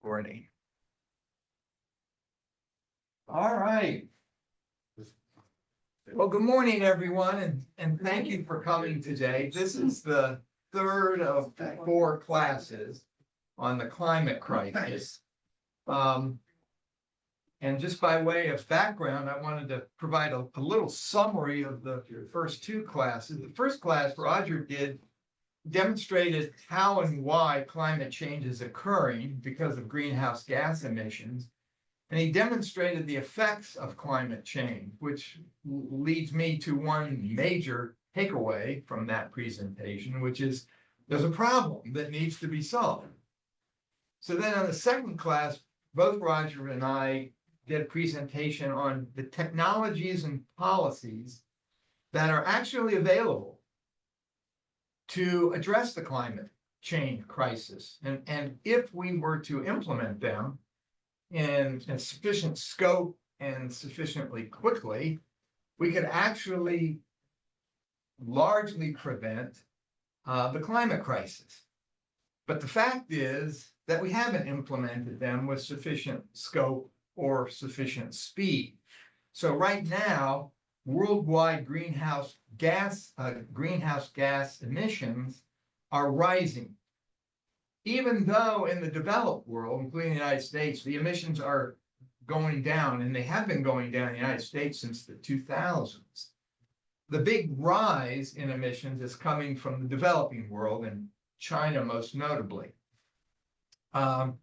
recording. All right. Well, good morning, everyone, and thank you for coming today. This is the third of 4 classes on the climate crisis. And just by way of background, I wanted to provide a little summary of the first 2 classes. The first class Roger demonstrated how and why climate change is occurring because of greenhouse gas emissions. And he demonstrated the effects of climate change, which leads me to one major takeaway from that presentation, which is there's a problem that needs to be solved. So then in the second class, both Roger and I did a presentation on the technologies and policies that are actually available to address the climate change crisis. And if we were to implement them in sufficient scope and sufficiently quickly, we could actually largely prevent the climate crisis. But the fact is that we haven't implemented them with sufficient scope or sufficient speed. So right now, worldwide greenhouse gas emissions are rising. Even though in the developed world, including the United States, the emissions are going down, and they have been going down in the United States since the 2000s. The big rise in emissions is coming from the developing world, and China most notably. And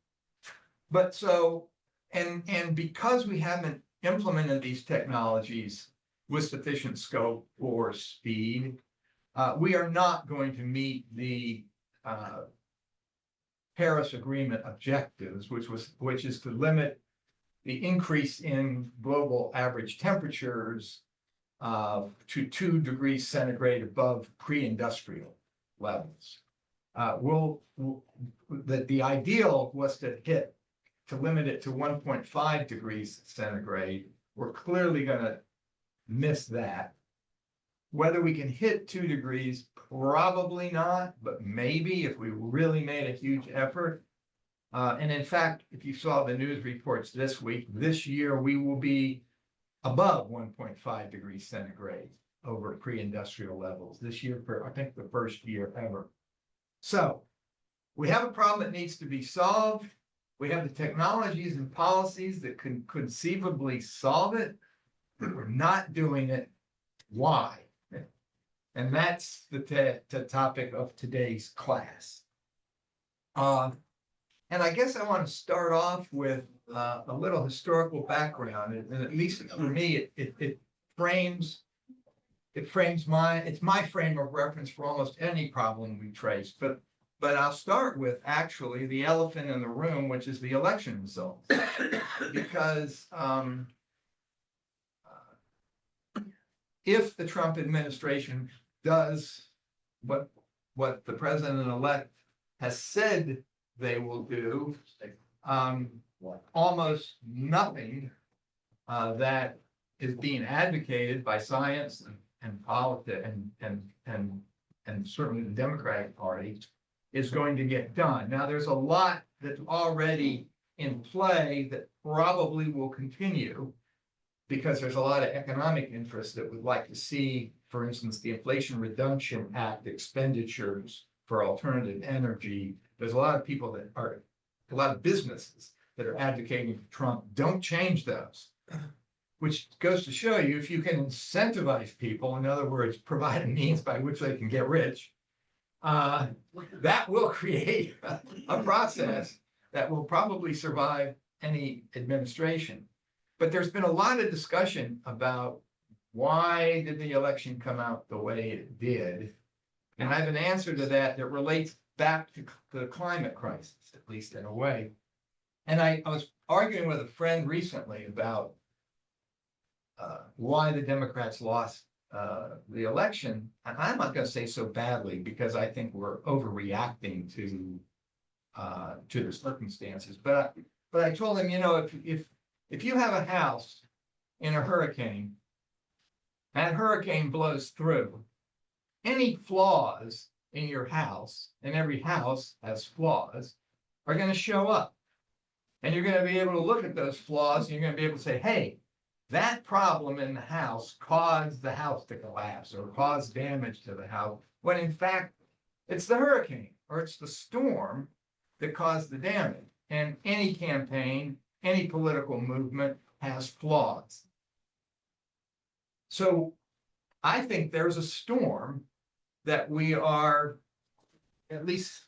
because we haven't implemented these technologies with sufficient scope or speed, we are not going to meet the Paris Agreement objectives, which is to limit the increase in global average temperatures to 2 degrees centigrade above pre-industrial levels. The ideal was to limit it to 1.5 degrees centigrade. We're clearly going to miss that. Whether we can hit 2 degrees, probably not, but maybe if we really made a huge effort. And in fact, if you saw the news reports this week, this year we will be above 1.5 degrees centigrade over pre-industrial levels this year, for I think the first year ever. So we have a problem that needs to be solved. We have the technologies and policies that can conceivably solve it, but we're not doing it. Why? And that's the topic of today's class. And I guess I want to start off with a little historical background, and at least for me, it's my frame of reference for almost any problem we trace. But I'll start with actually the elephant in the room, which is the election results, because if the Trump administration does what the president-elect has said they will do, almost nothing that is being advocated by science and politics and certainly the Democratic Party is going to get done. Now, there's a lot that's already in play that probably will continue, because there's a lot of economic interests that would like to see, for instance, the Inflation Reduction Act expenditures for alternative energy. There's a lot of businesses that are advocating for Trump. Don't change those, which goes to show you if you can incentivize people, in other words, provide a means by which they can get rich, that will create a process that will probably survive any administration. But there's been a lot of discussion about why did the election come out the way it did. And I have an answer to that relates back to the climate crisis, at least in a way. And I was arguing with a friend recently about why the Democrats lost the election. And I'm not going to say so badly, because I think we're overreacting to the circumstances. But I told him, if you have a house in a hurricane, that hurricane blows through, any flaws in your house, and every house has flaws, are going to show up. And you're going to be able to look at those flaws and you're going to be able to say, hey, that problem in the house caused the house to collapse or caused damage to the house, when in fact, it's the hurricane or it's the storm that caused the damage. And any campaign, any political movement has flaws. So I think there's a storm that we are at least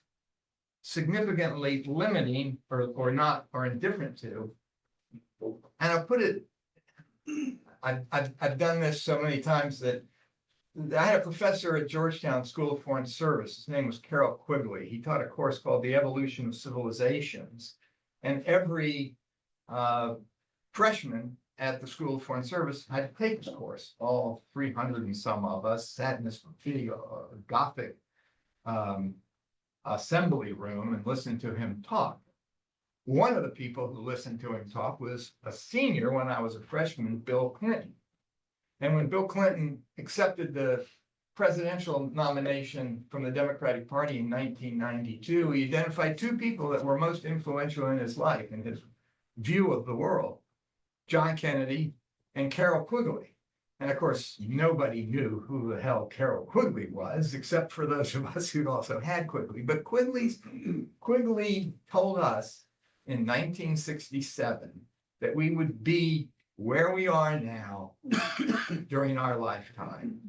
significantly limiting or not or indifferent to. And I'll put it, I've done this so many times that I had a professor at Georgetown School of Foreign Service. His name was Carroll Quigley. He taught a course called The Evolution of Civilizations. And every freshman at the School of Foreign Service had to take this course. All 300 and some of us sat in this Gothic assembly room and listened to him talk. One of the people who listened to him talk was a senior when I was a freshman, Bill Clinton. And when Bill Clinton accepted the presidential nomination from the Democratic Party in 1992, he identified two people that were most influential in his life and his view of the world, John Kennedy and Carroll Quigley. And of course, nobody knew who the hell Carroll Quigley was, except for those of us who'd also had Quigley. But Quigley told us in 1967 that we would be where we are now during our lifetime,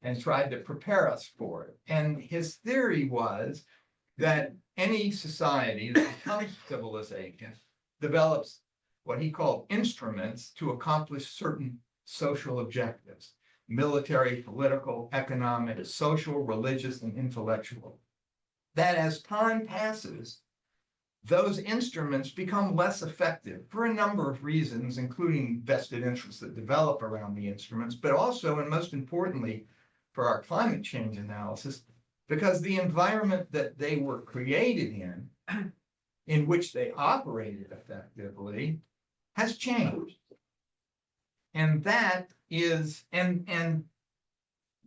and tried to prepare us for it. And his theory was that any society that becomes civilization develops what he called instruments to accomplish certain social objectives: military, political, economic, social, religious, and intellectual. That as time passes, those instruments become less effective for a number of reasons, including vested interests that develop around the instruments, but also, and most importantly, for our climate change analysis, because the environment that they were created in which they operated effectively, has changed. And that is, and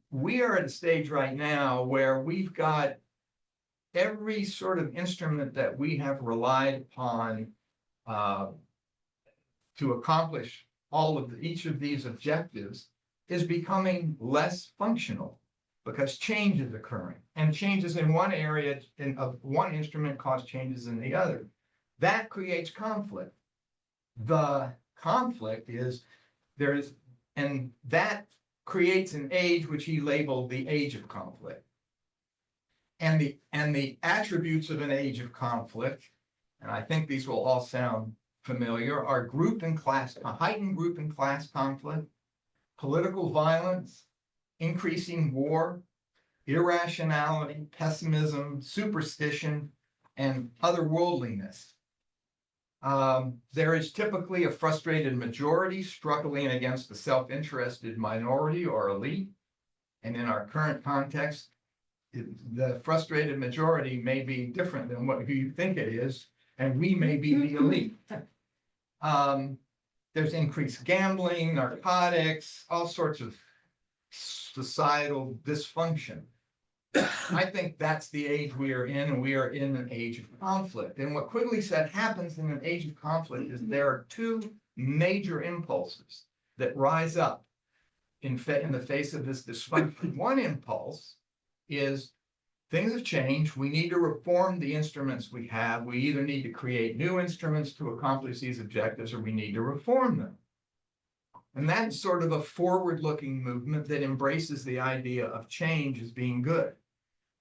we are at a stage right now where we've got every sort of instrument that we have relied upon to accomplish each of these objectives is becoming less functional because change is occurring, and changes in one area of one instrument cause changes in the other. That creates conflict. The conflict is and that creates an age which he labeled the age of conflict. And the attributes of an age of conflict, and I think these will all sound familiar, are heightened group and class conflict, political violence, increasing war, irrationality, pessimism, superstition, and otherworldliness. There is typically a frustrated majority struggling against a self-interested minority or elite. And in our current context, the frustrated majority may be different than who you think it is, and we may be the elite. There's increased gambling, narcotics, all sorts of societal dysfunction. I think that's the age we are in, and we are in an age of conflict. And what Quigley said happens in an age of conflict is there are two major impulses that rise up in the face of this dysfunction. One impulse is things have changed. We need to reform the instruments we have. We either need to create new instruments to accomplish these objectives, or we need to reform them. And that's sort of a forward-looking movement that embraces the idea of change as being good.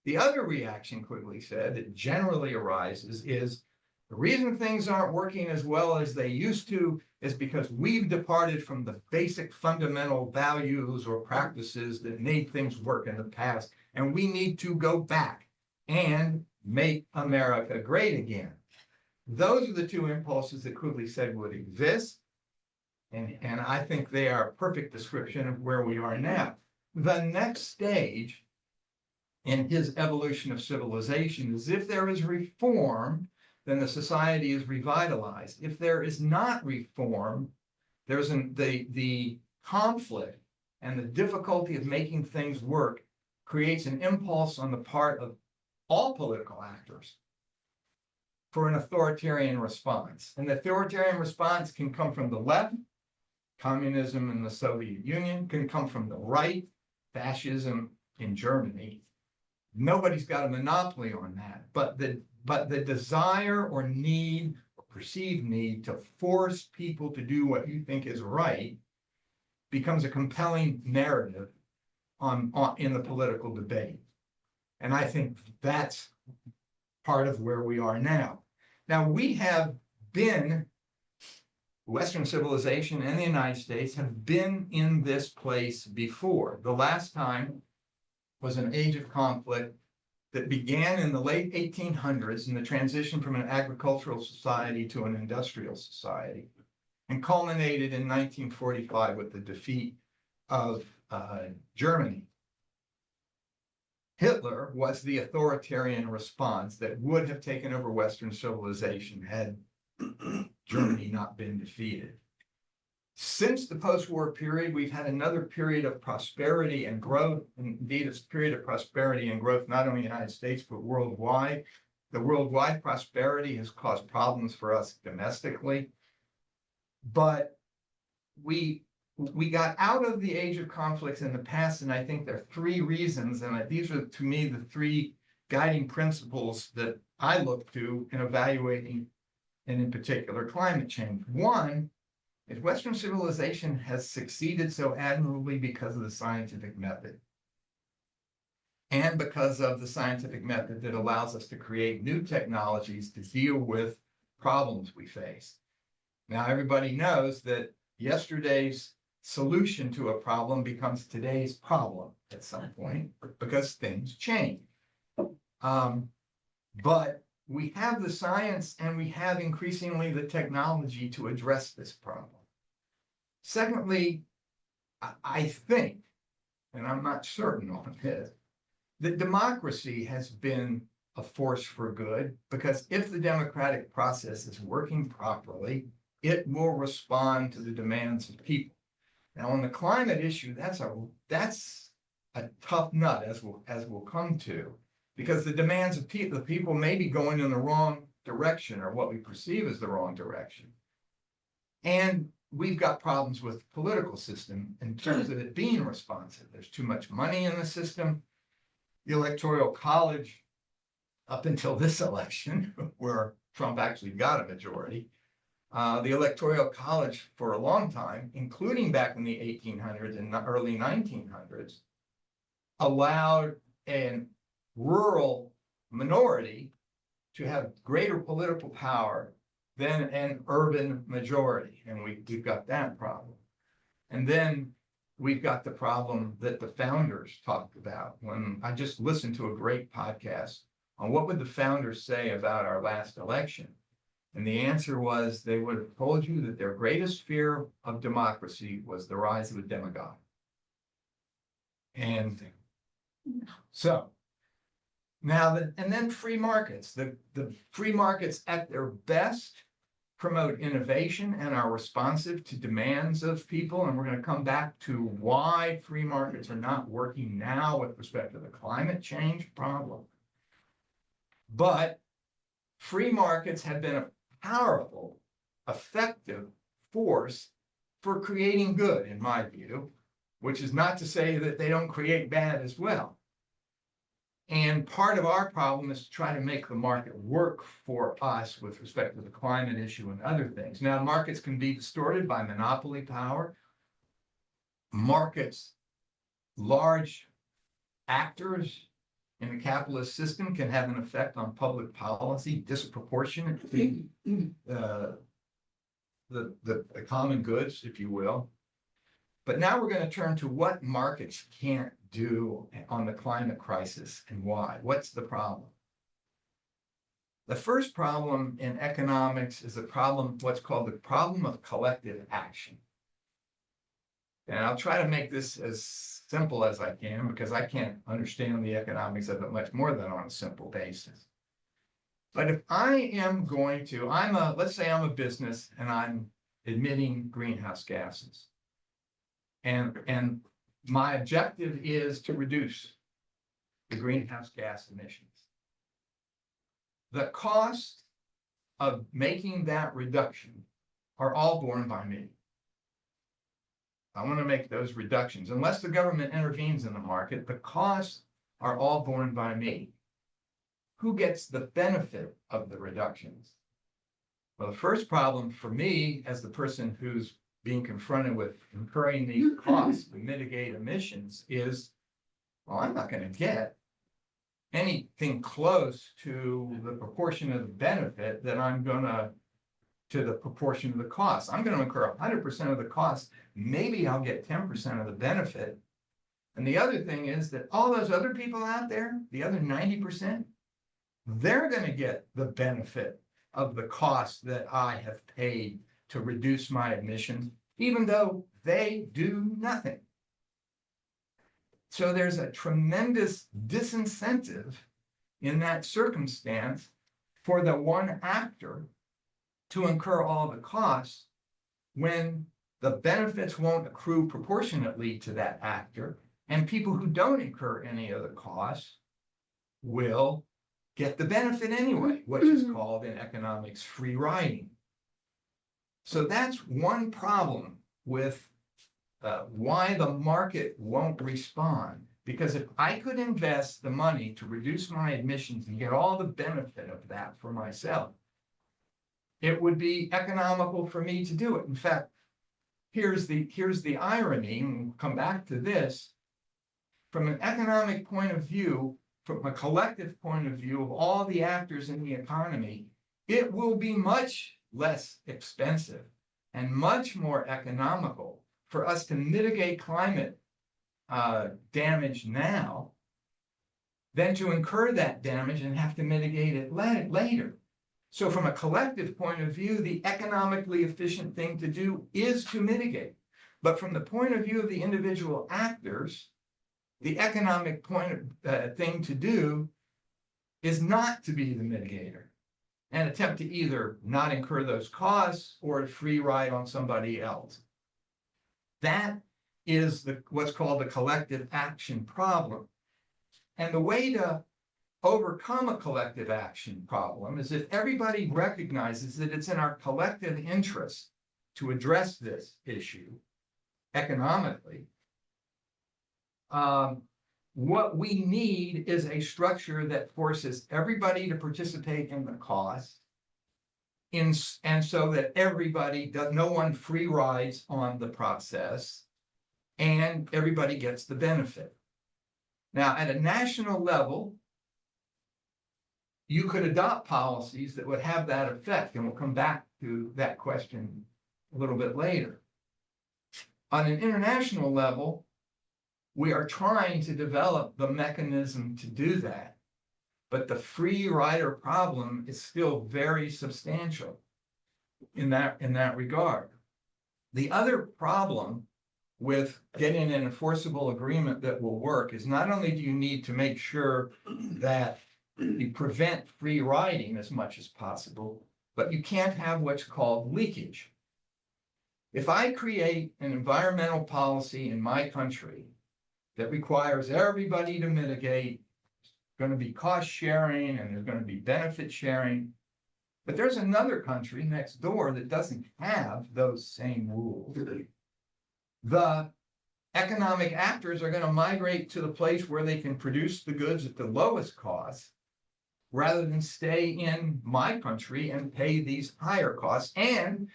The other reaction, Quigley said, that generally arises is the reason things aren't working as well as they used to is because we've departed from the basic fundamental values or practices that made things work in the past, and we need to go back and make America great again. Those are the two impulses that Quigley said would exist, and I think they are a perfect description of where we are now. The next stage in his evolution of civilization is if there is reform, then the society is revitalized. If there is not reform, there's the conflict and the difficulty of making things work creates an impulse on the part of all political actors for an authoritarian response. And the authoritarian response can come from the left, communism in the Soviet Union, can come from the right, fascism in Germany. Nobody's got a monopoly on that, but the desire or need or perceived need to force people to do what you think is right becomes a compelling narrative in the political debate. And I think that's part of where we are now. Now, we have been, Western civilization and the United States have been in this place before. The last time was an age of conflict that began in the late 1800s in the transition from an agricultural society to an industrial society, and culminated in 1945 with the defeat of Germany. Hitler was the authoritarian response that would have taken over Western civilization had Germany not been defeated. Since the post-war period, we've had another period of prosperity and growth, indeed a period of prosperity and growth, not only in the United States, but worldwide. The worldwide prosperity has caused problems for us domestically, but we got out of the age of conflicts in the past, and I think there are three reasons, and these are, to me, the three guiding principles that I look to in evaluating, and in particular, climate change. One is Western civilization has succeeded so admirably because of the scientific method, and because of the scientific method that allows us to create new technologies to deal with problems we face. Now, everybody knows that yesterday's solution to a problem becomes today's problem at some point because things change. But we have the science and we have increasingly the technology to address this problem. Secondly, I think, and I'm not certain on this, that democracy has been a force for good, because if the democratic process is working properly, it will respond to the demands of people. Now, on the climate issue, that's a tough nut, as we'll come to, because the demands of the people may be going in the wrong direction, or what we perceive as the wrong direction. And we've got problems with the political system in terms of it being responsive. There's too much money in the system. The Electoral College, up until this election, where Trump actually got a majority, the Electoral College for a long time, including back in the 1800s and the early 1900s, allowed a rural minority to have greater political power than an urban majority. And we've got that problem. And then we've got the problem that the founders talked about. When I just listened to a great podcast on what would the founders say about our last election. And the answer was they would have told you that their greatest fear of democracy was the rise of a demagogue. And so now, and then free markets. The free markets at their best promote innovation and are responsive to demands of people. And we're going to come back to why free markets are not working now with respect to the climate change problem. But free markets have been a powerful, effective force for creating good, in my view, which is not to say that they don't create bad as well. And part of our problem is to try to make the market work for us with respect to the climate issue and other things. Now, markets can be distorted by monopoly power. Markets, large actors in the capitalist system can have an effect on public policy disproportionate to the common goods, if you will. But now we're going to turn to what markets can't do on the climate crisis and why. What's the problem? The first problem in economics is a problem, what's called the problem of collective action. And I'll try to make this as simple as I can, because I can't understand the economics of it much more than on a simple basis. But if I am going to, let's say I'm a business and I'm emitting greenhouse gases. And my objective is to reduce the greenhouse gas emissions. The cost of making that reduction are all borne by me. I want to make those reductions. Unless the government intervenes in the market, the costs are all borne by me. Who gets the benefit of the reductions? Well, the first problem for me, as the person who's being confronted with incurring these costs to mitigate emissions, is, well, I'm not going to get anything close to the proportion of the benefit that I'm going to the proportion of the cost. I'm going to incur 100% of the cost. Maybe I'll get 10% of the benefit. And the other thing is that all those other people out there, the other 90%, they're going to get the benefit of the cost that I have paid to reduce my emissions, even though they do nothing. So there's a tremendous disincentive in that circumstance for the one actor to incur all the costs when the benefits won't accrue proportionately to that actor, and people who don't incur any of the costs will get the benefit anyway, which is called in economics free riding. So that's one problem with why the market won't respond. Because if I could invest the money to reduce my emissions and get all the benefit of that for myself, it would be economical for me to do it. In fact, here's the irony, and we'll come back to this. From an economic point of view, from a collective point of view of all the actors in the economy, it will be much less expensive and much more economical for us to mitigate climate damage now than to incur that damage and have to mitigate it later. So from a collective point of view, the economically efficient thing to do is to mitigate. But from the point of view of the individual actors, the economic thing to do is not to be the mitigator and attempt to either not incur those costs or to free ride on somebody else. That is what's called the collective action problem. And the way to overcome a collective action problem is if everybody recognizes that it's in our collective interest to address this issue economically. What we need is a structure that forces everybody to participate in the cost, and so that no one free rides on the process, and everybody gets the benefit. Now, at a national level, you could adopt policies that would have that effect, and we'll come back to that question a little bit later. On an international level, we are trying to develop the mechanism to do that, but the free rider problem is still very substantial in that regard. The other problem with getting an enforceable agreement that will work is not only do you need to make sure that you prevent free riding as much as possible, but you can't have what's called leakage. If I create an environmental policy in my country that requires everybody to mitigate, it's going to be cost sharing and there's going to be benefit sharing, but there's another country next door that doesn't have those same rules. The economic actors are going to migrate to the place where they can produce the goods at the lowest cost, rather than stay in my country and pay these higher costs. And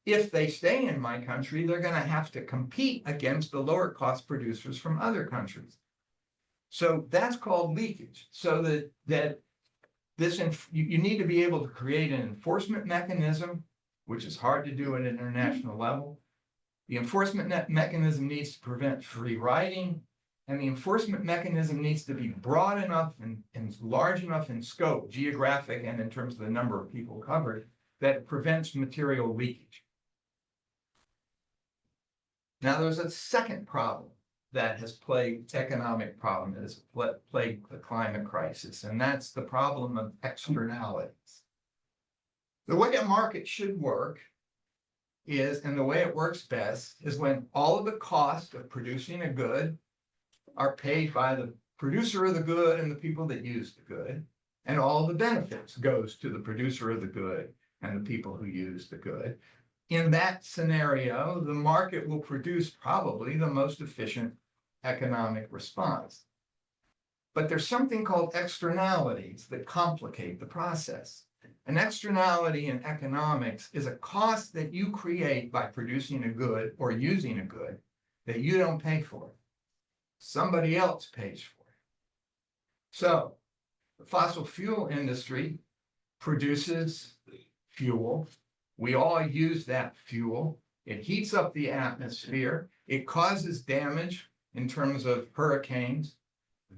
if they stay in my country, they're going to have to compete against the lower cost producers from other countries. So that's called leakage. So that you need to be able to create an enforcement mechanism, which is hard to do at an international level. The enforcement mechanism needs to prevent free riding, and the enforcement mechanism needs to be broad enough and large enough in scope, geographic and in terms of the number of people covered, that it prevents material leakage. Now, there's a second problem that has plagued economic problem that has plagued the climate crisis, and that's the problem of externalities. The way a market should work is, and the way it works best, is when all of the costs of producing a good are paid by the producer of the good and the people that use the good, and all the benefits goes to the producer of the good and the people who use the good. In that scenario, the market will produce probably the most efficient economic response. But there's something called externalities that complicate the process. An externality in economics is a cost that you create by producing a good or using a good that you don't pay for. Somebody else pays for it. So the fossil fuel industry produces fuel. We all use that fuel. It heats up the atmosphere. It causes damage in terms of hurricanes.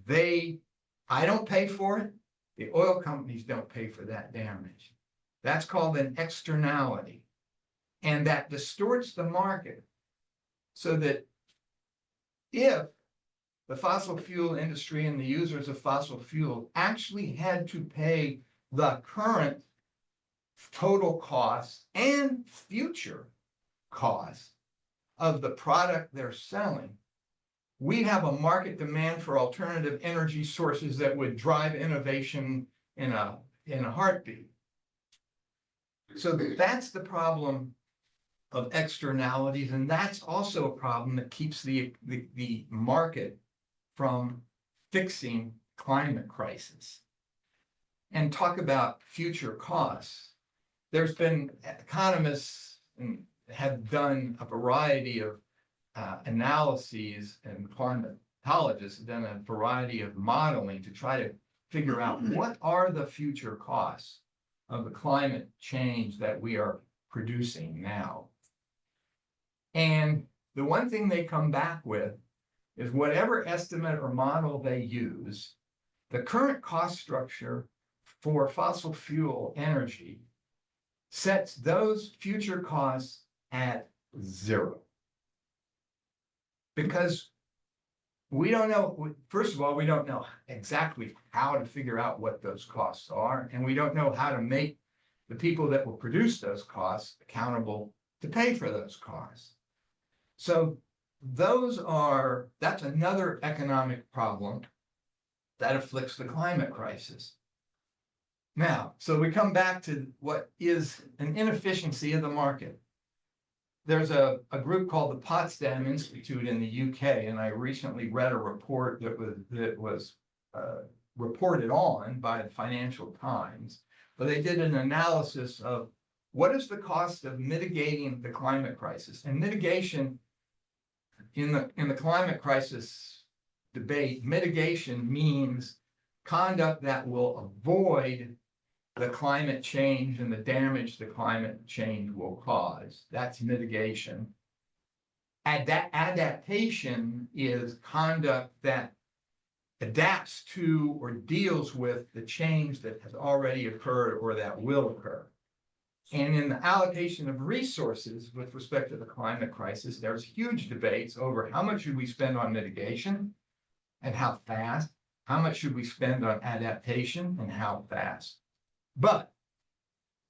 I don't pay for it. The oil companies don't pay for that damage. That's called an externality. And that distorts the market so that if the fossil fuel industry and the users of fossil fuel actually had to pay the current total cost and future cost of the product they're selling, we have a market demand for alternative energy sources that would drive innovation in a heartbeat. So that's the problem of externalities, and that's also a problem that keeps the market from fixing climate crisis. And talk about future costs. There's been economists have done a variety of analyses, and climatologists have done a variety of modeling to try to figure out what are the future costs of the climate change that we are producing now. And the one thing they come back with is whatever estimate or model they use, the current cost structure for fossil fuel energy sets those future costs at zero. Because we don't know, first of all, we don't know exactly how to figure out what those costs are, and we don't know how to make the people that will produce those costs accountable to pay for those costs. So that's another economic problem that afflicts the climate crisis. Now, so we come back to what is an inefficiency of the market. There's a group called the Potsdam Institute in the UK, and I recently read a report that was reported on by the Financial Times, but they did an analysis of what is the cost of mitigating the climate crisis. And mitigation in the climate crisis debate, mitigation means conduct that will avoid the climate change and the damage the climate change will cause. That's mitigation. Adaptation is conduct that adapts to or deals with the change that has already occurred or that will occur. And in the allocation of resources with respect to the climate crisis, there's huge debates over how much should we spend on mitigation and how fast, how much should we spend on adaptation and how fast. But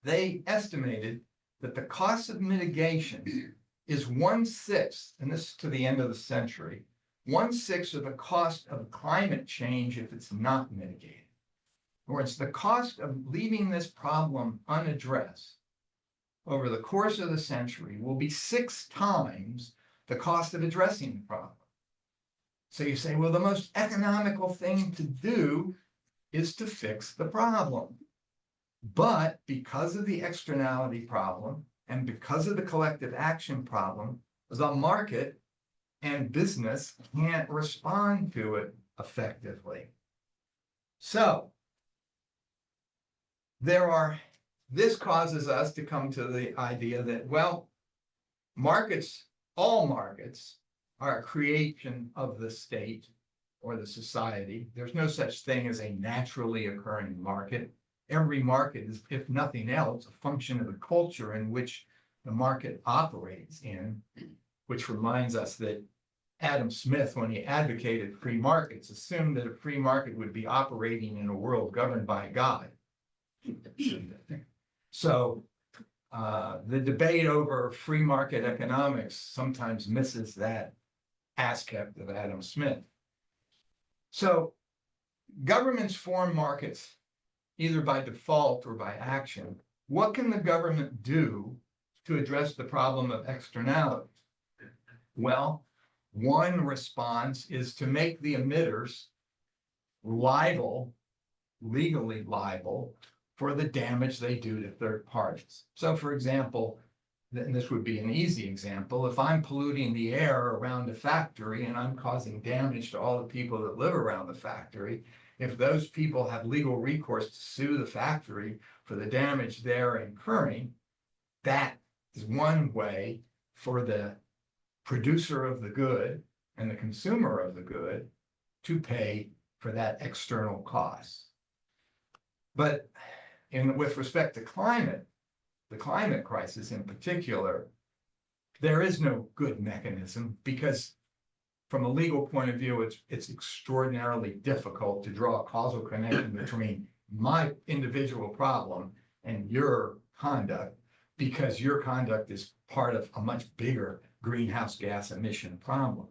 they estimated that the cost of mitigation is 1/6, and this is to the end of the century, 1/6 of the cost of climate change if it's not mitigated. In other words, the cost of leaving this problem unaddressed over the course of the century will be 6 times the cost of addressing the problem. So you say, well, the most economical thing to do is to fix the problem. But because of the externality problem and because of the collective action problem, the market and business can't respond to it effectively. So this causes us to come to the idea that, well, all markets are a creation of the state or the society. There's no such thing as a naturally occurring market. Every market is, if nothing else, a function of the culture in which the market operates in, which reminds us that Adam Smith, when he advocated free markets, assumed that a free market would be operating in a world governed by God. So the debate over free market economics sometimes misses that aspect of Adam Smith. So governments form markets either by default or by action what can the government do to address the problem of externalities? Well, one response is to make the emitters liable, legally liable, for the damage they do to third parties. So for example, and this would be an easy example, if I'm polluting the air around a factory and I'm causing damage to all the people that live around the factory, if those people have legal recourse to sue the factory for the damage they're incurring, that is one way for the producer of the good and the consumer of the good to pay for that external cost. But with respect to the climate crisis in particular, there is no good mechanism because from a legal point of view, it's extraordinarily difficult to draw a causal connection between my individual problem and your conduct, because your conduct is part of a much bigger greenhouse gas emission problem.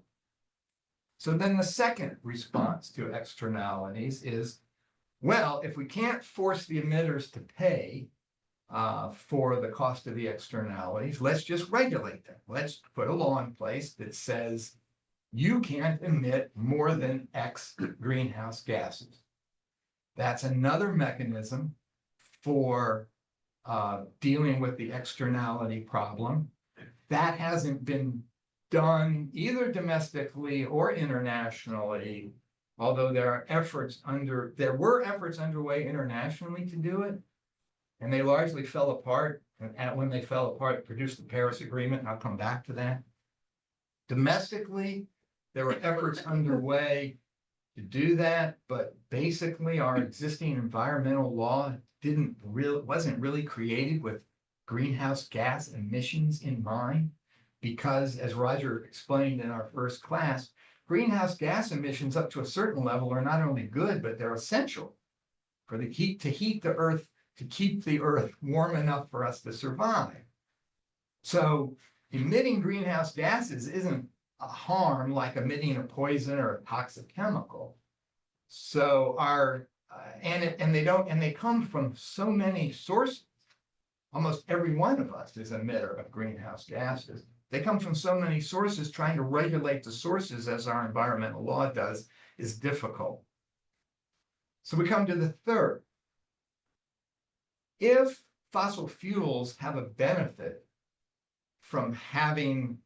So then the second response to externalities is, well, if we can't force the emitters to pay for the cost of the externalities, let's just regulate them. Let's put a law in place that says you can't emit more than X greenhouse gases. That's another mechanism for dealing with the externality problem. That hasn't been done either domestically or internationally, although there were efforts underway internationally to do it, and they largely fell apart. And when they fell apart, it produced the Paris Agreement, and I'll come back to that. Domestically, there were efforts underway to do that, but basically our existing environmental law wasn't really created with greenhouse gas emissions in mind, because as Roger explained in our first class, greenhouse gas emissions up to a certain level are not only good, but they're essential for the heat to heat the earth, to keep the earth warm enough for us to survive. So emitting greenhouse gases isn't a harm like emitting a poison or a toxic chemical. So they come from so many sources. Almost every one of us is an emitter of greenhouse gases. They come from so many sources. Trying to regulate the sources, as our environmental law does, is difficult. So we come to the third. If fossil fuels have a benefit from having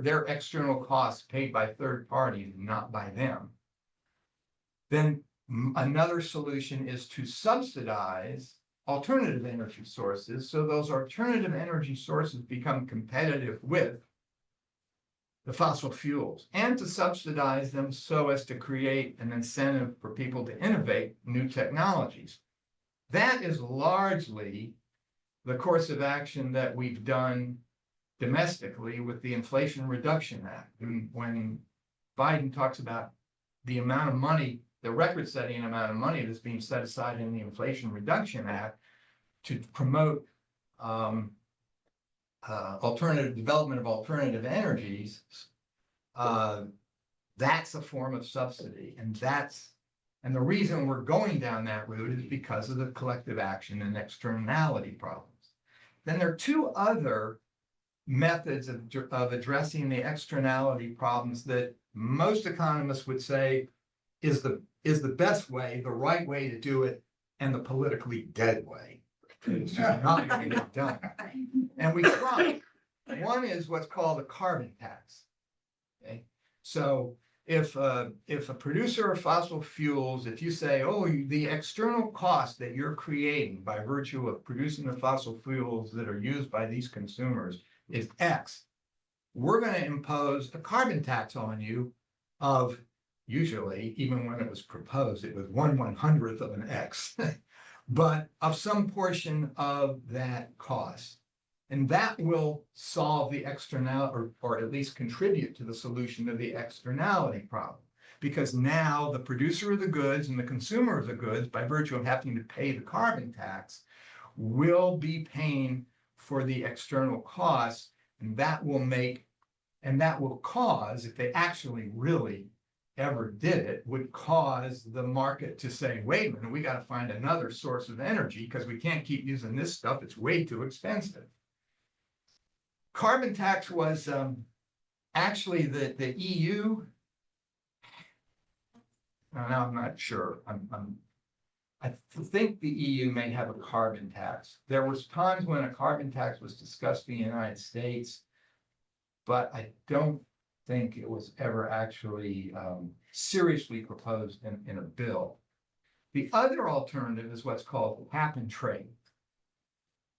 their external costs paid by third parties, not by them, then another solution is to subsidize alternative energy sources, so those alternative energy sources become competitive with the fossil fuels, and to subsidize them so as to create an incentive for people to innovate new technologies. That is largely the course of action that we've done domestically with the Inflation Reduction Act. When Biden talks about the amount of money, the record-setting amount of money that's being set aside in the Inflation Reduction Act to promote development of alternative energies, that's a form of subsidy. And the reason we're going down that route is because of the collective action and externality problems. Then there are two other methods of addressing the externality problems that most economists would say is the best way, the right way to do it, and the politically dead way. It's just not going to get done. And we try. One is what's called a carbon tax. Okay? So if a producer of fossil fuels, if you say, oh, the external cost that you're creating by virtue of producing the fossil fuels that are used by these consumers is X, we're going to impose a carbon tax on you of, usually, even when it was proposed, it was 1/100th of an X, but of some portion of that cost. And that will solve the external, or at least contribute to the solution of the externality problem. Because now the producer of the goods and the consumer of the goods, by virtue of having to pay the carbon tax, will be paying for the external costs, and that will cause, if they actually really ever did it would cause the market to say, wait a minute, we got to find another source of energy because we can't keep using this stuff. It's way too expensive. Carbon tax was actually the EU. Now I'm not sure. I think the EU may have a carbon tax. There was times when a carbon tax was discussed in the United States, but I don't think it was ever actually seriously proposed in a bill. The other alternative is what's called cap and trade.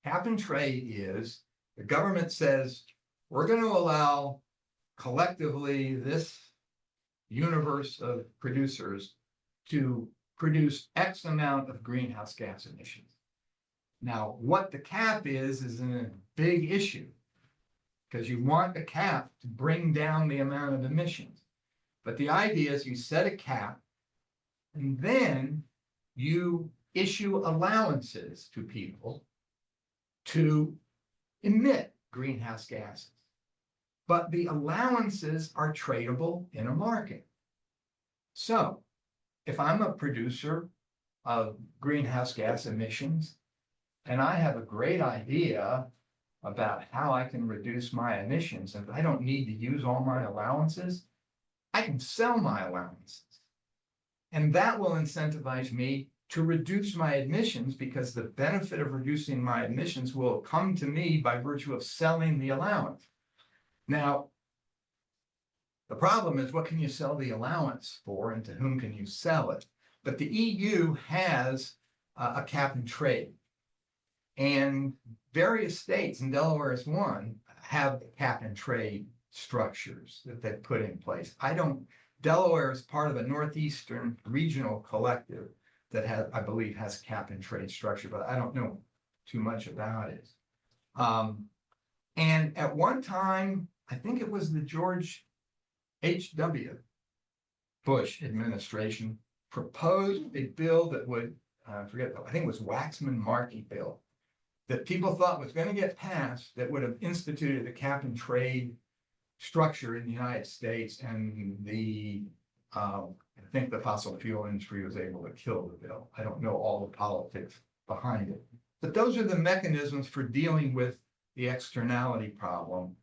Cap and trade is the government says, we're going to allow collectively this universe of producers to produce X amount of greenhouse gas emissions. Now, what the cap is a big issue because you want the cap to bring down the amount of emissions. But the idea is you set a cap and then you issue allowances to people to emit greenhouse gases. But the allowances are tradable in a market. So if I'm a producer of greenhouse gas emissions and I have a great idea about how I can reduce my emissions, and I don't need to use all my allowances, I can sell my allowances. And that will incentivize me to reduce my emissions because the benefit of reducing my emissions will come to me by virtue of selling the allowance. Now, the problem is, what can you sell the allowance for and to whom can you sell it? But the EU has a cap and trade. And various states, and Delaware is one, have cap and trade structures that they've put in place. Delaware is part of a Northeastern regional collective that I believe has cap and trade structure, but I don't know too much about it. And at one time, I think it was the George H.W. Bush administration proposed a bill that would, I think it was Waxman-Markey bill, that people thought was going to get passed that would have instituted a cap and trade structure in the United States, and I think the fossil fuel industry was able to kill the bill. I don't know all the politics behind it, but those are the mechanisms for dealing with the externality problem,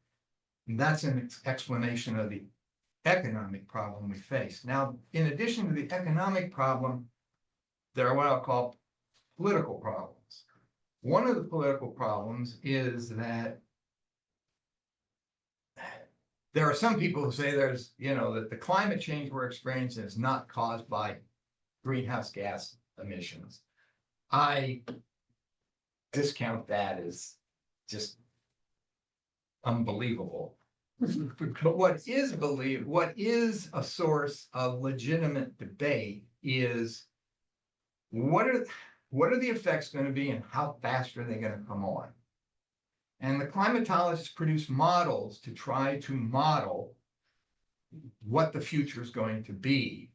and that's an explanation of the economic problem we face. Now, in addition to the economic problem, there are what I'll call political problems. One of the political problems is that there are some people who say that the climate change we're experiencing is not caused by greenhouse gas emissions. I discount that as just unbelievable. But what is a source of legitimate debate is what are the effects going to be and how fast are they going to come on? And the climatologists produce models to try to model what the future is going to be.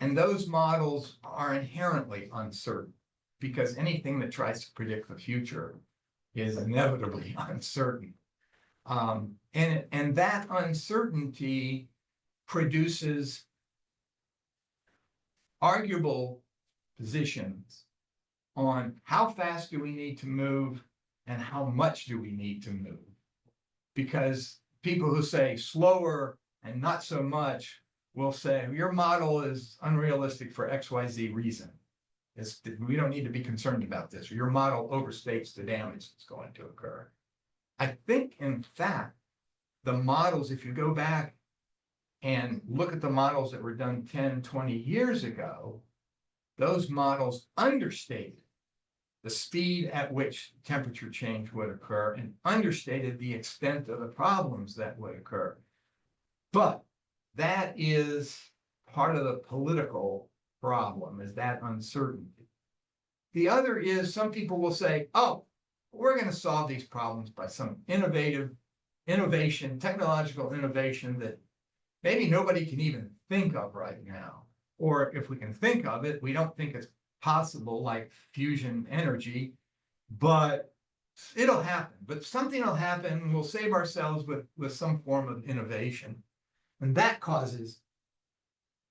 And those models are inherently uncertain because anything that tries to predict the future is inevitably uncertain. And that uncertainty produces arguable positions on how fast do we need to move and how much do we need to move. Because people who say slower and not so much will say, your model is unrealistic for XYZ reason. We don't need to be concerned about this. Or your model overstates the damage that's going to occur. I think, in fact, the models, if you go back and look at the models that were done 10, 20 years ago, those models understated the speed at which temperature change would occur and understated the extent of the problems that would occur. But that is part of the political problem, is that uncertainty. The other is some people will say, oh, we're going to solve these problems by some innovation, technological innovation that maybe nobody can even think of right now. Or if we can think of it, we don't think it's possible, like fusion energy, but it'll happen. But something will happen, we'll save ourselves with some form of innovation. And that causes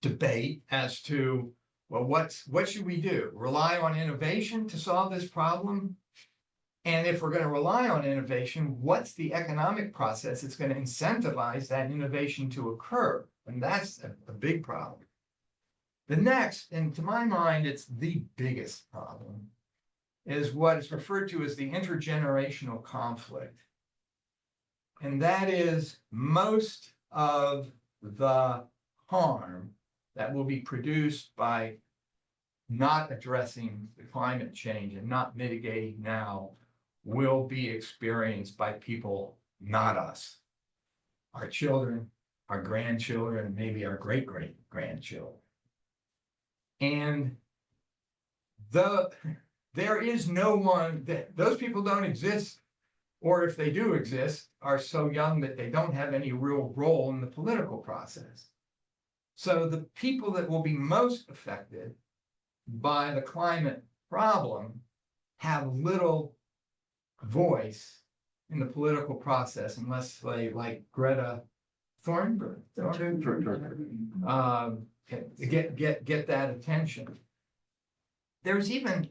debate as to, well, what should we do? Rely on innovation to solve this problem? And if we're going to rely on innovation, what's the economic process that's going to incentivize that innovation to occur? And that's a big problem. The next, and to my mind, it's the biggest problem, is what is referred to as the intergenerational conflict. And that is most of the harm that will be produced by not addressing the climate change and not mitigating now will be experienced by people, not us. Our children, our grandchildren, and maybe our great-great-grandchildren. And there is no one that those people don't exist, or if they do exist, are so young that they don't have any real role in the political process. So the people that will be most affected by the climate problem have little voice in the political process unless they, like Greta Thunberg, get that attention. There's even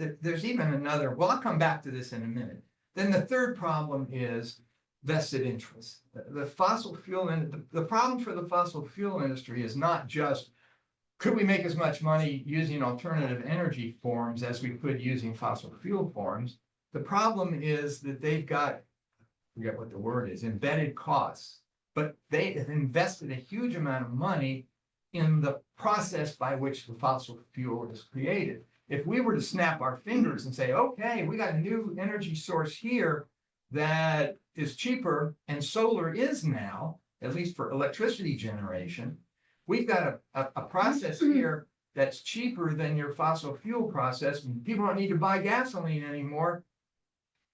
another, well, I'll come back to this in a minute. Then the third problem is vested interests. The fossil fuel, and the problem for the fossil fuel industry is not just, could we make as much money using alternative energy forms as we could using fossil fuel forms? The problem is that they've got, I forget what the word is, embedded costs, but they have invested a huge amount of money in the process by which the fossil fuel is created. If we were to snap our fingers and say, okay, we got a new energy source here that is cheaper, and solar is now, at least for electricity generation, we've got a process here that's cheaper than your fossil fuel process, and people don't need to buy gasoline anymore.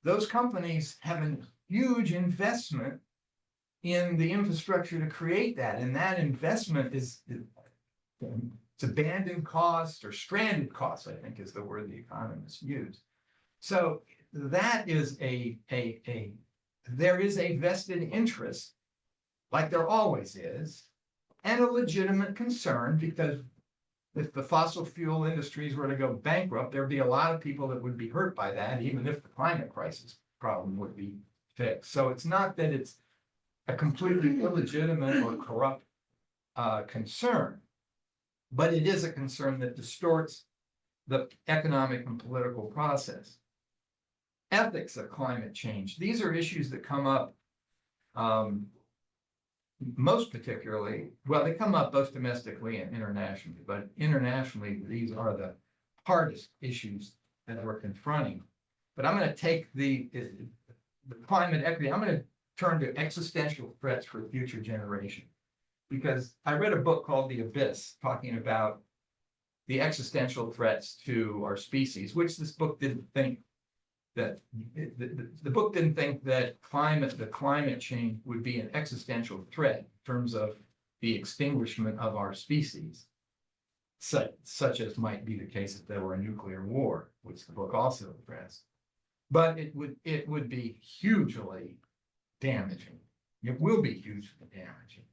Those companies have a huge investment in the infrastructure to create that, and that investment is it's abandoned cost or stranded costs, I think is the word the economists use. So that is there is a vested interest, like there always is, and a legitimate concern, because if the fossil fuel industries were to go bankrupt, there'd be a lot of people that would be hurt by that, even if the climate crisis problem would be fixed. So it's not that it's a completely illegitimate or corrupt concern, but it is a concern that distorts the economic and political process. Ethics of climate change. These are issues that come up most particularly, well, they come up both domestically and internationally, but internationally, these are the hardest issues that we're confronting. But I'm going to take the climate equity, I'm going to turn to existential threats for future generations. Because I read a book called The Abyss, talking about the existential threats to our species, which this book didn't think that, the book didn't think that the climate change would be an existential threat in terms of the extinguishment of our species, such as might be the case if there were a nuclear war, which the book also addressed. But it would be hugely damaging. It will be hugely damaging.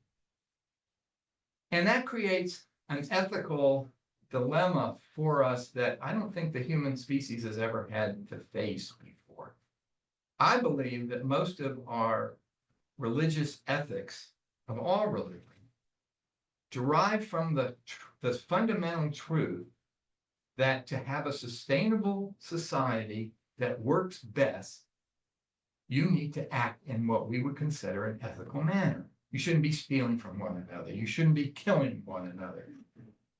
And that creates an ethical dilemma for us that I don't think the human species has ever had to face before. I believe that most of our religious ethics of all religion derive from the fundamental truth that to have a sustainable society that works best, you need to act in what we would consider an ethical manner. You shouldn't be stealing from one another. You shouldn't be killing one another.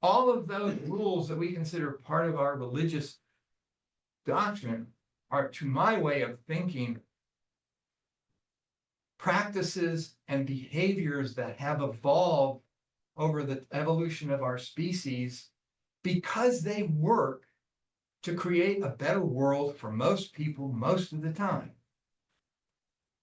All of those rules that we consider part of our religious doctrine are, to my way of thinking, practices and behaviors that have evolved over the evolution of our species because they work to create a better world for most people most of the time.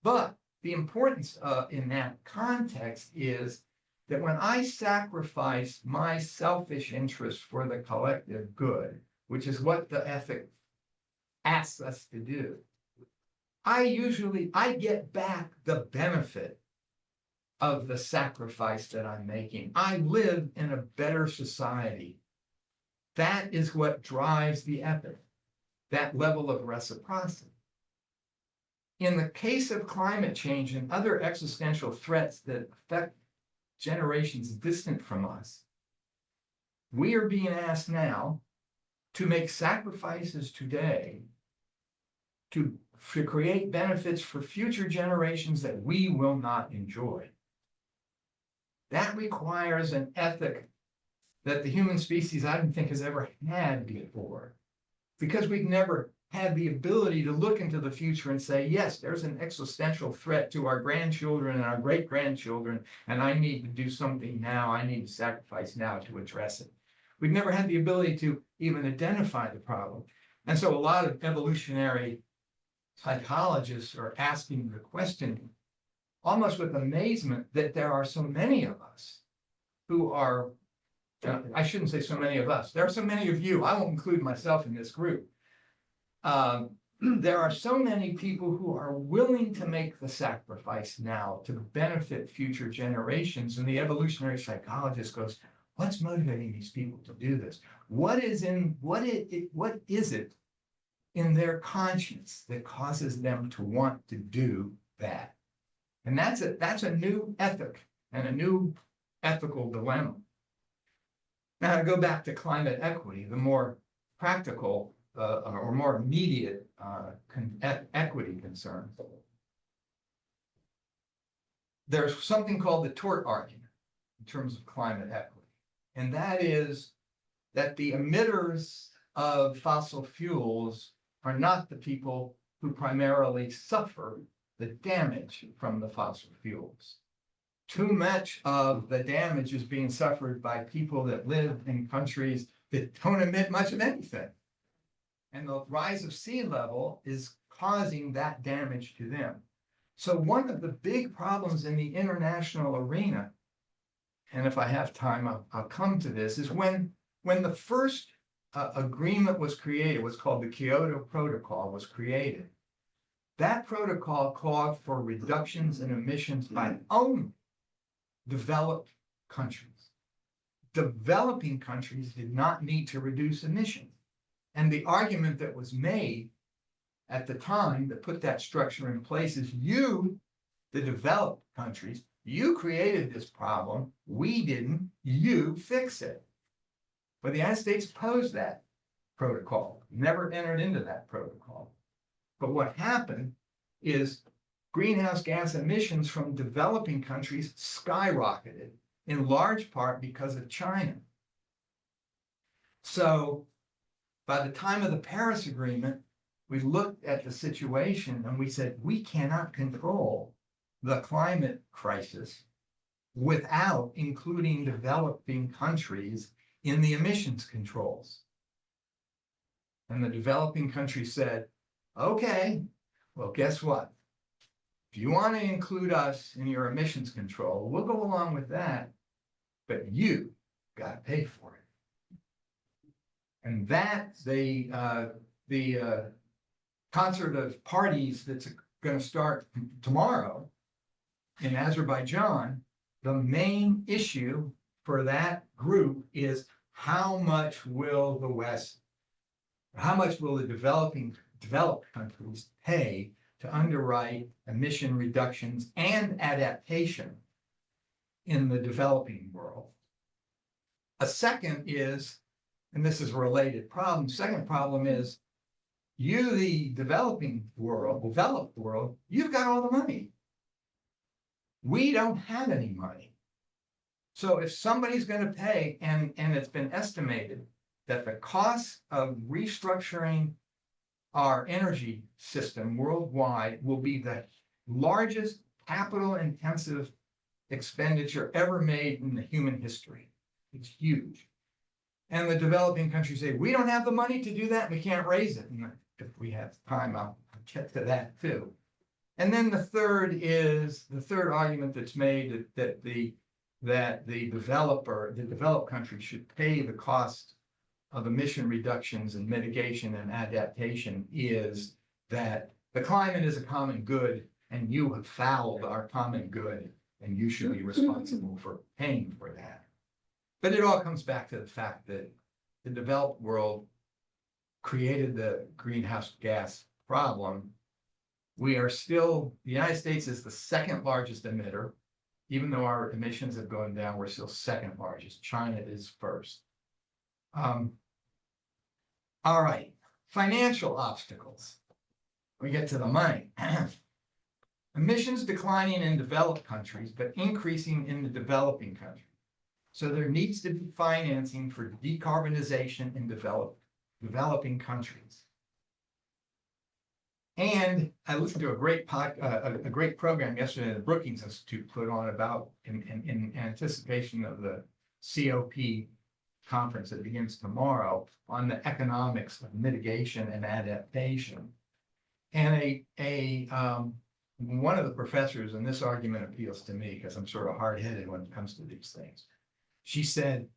But the importance in that context is that when I sacrifice my selfish interest for the collective good, which is what the ethic asks us to do, I get back the benefit of the sacrifice that I'm making. I live in a better society. That is what drives the ethic, that level of reciprocity. In the case of climate change and other existential threats that affect generations distant from us, we are being asked now to make sacrifices today to create benefits for future generations that we will not enjoy. That requires an ethic that the human species, I don't think, has ever had before, because we've never had the ability to look into the future and say, yes, there's an existential threat to our grandchildren and our great-grandchildren, and I need to do something now. I need to sacrifice now to address it. We've never had the ability to even identify the problem. And so a lot of evolutionary psychologists are asking the question, almost with amazement, that there are so many of us who are, I shouldn't say so many of us, there are so many of you, I won't include myself in this group. There are so many people who are willing to make the sacrifice now to benefit future generations. And the evolutionary psychologist goes, what's motivating these people to do this? What is it in their conscience that causes them to want to do that? And that's a new ethic and a new ethical dilemma. Now, to go back to climate equity, the more practical or more immediate equity concerns. There's something called the tort argument in terms of climate equity, and that is that the emitters of fossil fuels are not the people who primarily suffer the damage from the fossil fuels. Too much of the damage is being suffered by people that live in countries that don't emit much of anything. And the rise of sea level is causing that damage to them. So one of the big problems in the international arena, and if I have time, I'll come to this, is when the first agreement was created, what's called the Kyoto Protocol was created. That protocol called for reductions in emissions by only developed countries. Developing countries did not need to reduce emissions. And the argument that was made at the time that put that structure in place is you, the developed countries, you created this problem, we didn't, you fix it. But the United States opposed that protocol, never entered into that protocol. But what happened is greenhouse gas emissions from developing countries skyrocketed, in large part because of China. So by the time of the Paris Agreement, we looked at the situation and we said, we cannot control the climate crisis without including developing countries in the emissions controls. And the developing countries said, okay, well, guess what? If you want to include us in your emissions control, we'll go along with that, but you got to pay for it. And that the concert of parties that's going to start tomorrow in Azerbaijan, the main issue for that group is how much will the West, how much will the developed countries pay to underwrite emission reductions and adaptation in the developing world. A second is, and this is a related problem, second problem is you, the developed world, you've got all the money. We don't have any money. So if somebody's going to pay, and it's been estimated that the cost of restructuring our energy system worldwide will be the largest capital-intensive expenditure ever made in the human history. It's huge. And the developing countries say, we don't have the money to do that, we can't raise it. And if we have time, I'll get to that too. And then the third argument that's made that the developed country should pay the cost of emission reductions and mitigation and adaptation is that the climate is a common good and you have fouled our common good and you should be responsible for paying for that. But it all comes back to the fact that the developed world created the greenhouse gas problem. We are still, the United States is the second largest emitter. Even though our emissions have gone down, we're still second largest. China is first. All right, financial obstacles. We get to the money. Emissions declining in developed countries, but increasing in the developing countries. So there needs to be financing for decarbonization in developing countries. And I listened to a great program yesterday the Brookings Institute put on about in anticipation of the COP conference that begins tomorrow on the economics of mitigation and adaptation. And one of the professors, and this argument appeals to me because I'm sort of hard-headed when it comes to these things. She said,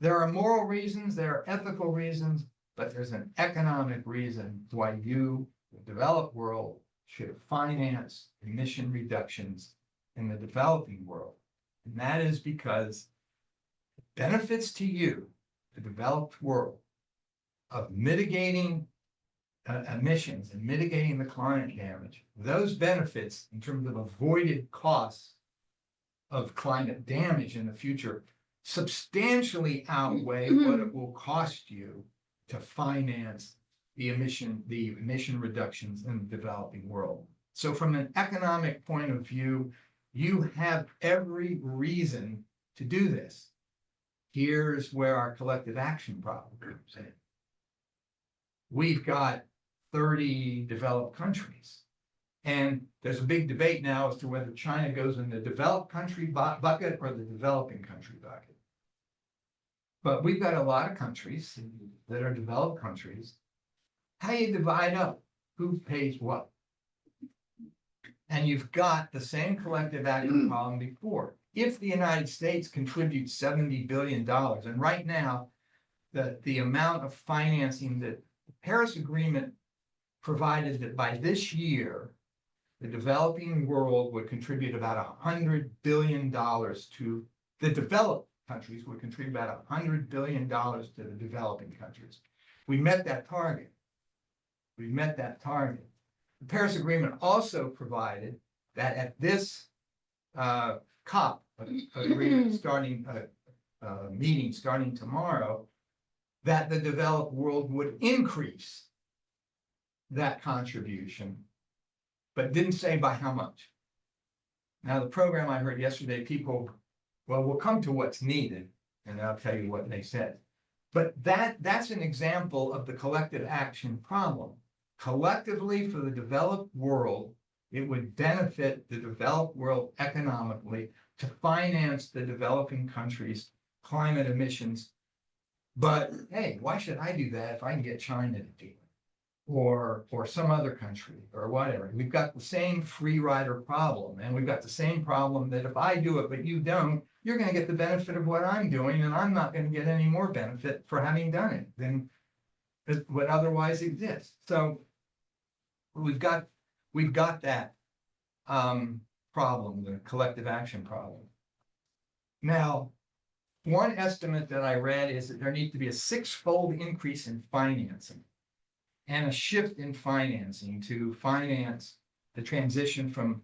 there are moral reasons, there are ethical reasons, but there's an economic reason why you, the developed world, should finance emission reductions in the developing world. And that is because it benefits to you, the developed world, of mitigating emissions and mitigating the climate damage. Those benefits in terms of avoided costs of climate damage in the future substantially outweigh what it will cost you to finance the emission reductions in the developing world. So from an economic point of view, you have every reason to do this. Here's where our collective action problem comes in. We've got 30 developed countries. And there's a big debate now as to whether China goes in the developed country bucket or the developing country bucket. But we've got a lot of countries that are developed countries. How you divide up who pays what? And you've got the same collective action problem before. If the United States contributes $70 billion, and right now, the amount of financing that the Paris Agreement provided that by this year, the developing world would contribute about $100 billion to the developed countries would contribute about $100 billion to the developing countries. We met that target. We met that target. The Paris Agreement also provided that at this COP agreement meeting starting tomorrow, that the developed world would increase that contribution, but didn't say by how much. Now, the program I heard yesterday, we'll come to what's needed, and I'll tell you what they said. But that's an example of the collective action problem. Collectively, for the developed world, it would benefit the developed world economically to finance the developing countries' climate emissions. But hey, why should I do that if I can get China to do it? Or some other country or whatever. We've got the same free rider problem, and we've got the same problem that if I do it but you don't, you're going to get the benefit of what I'm doing, and I'm not going to get any more benefit for having done it than what otherwise exists. So we've got that problem, the collective action problem. Now, one estimate that I read is that there needs to be a 6-fold increase in financing and a shift in financing to finance the transition from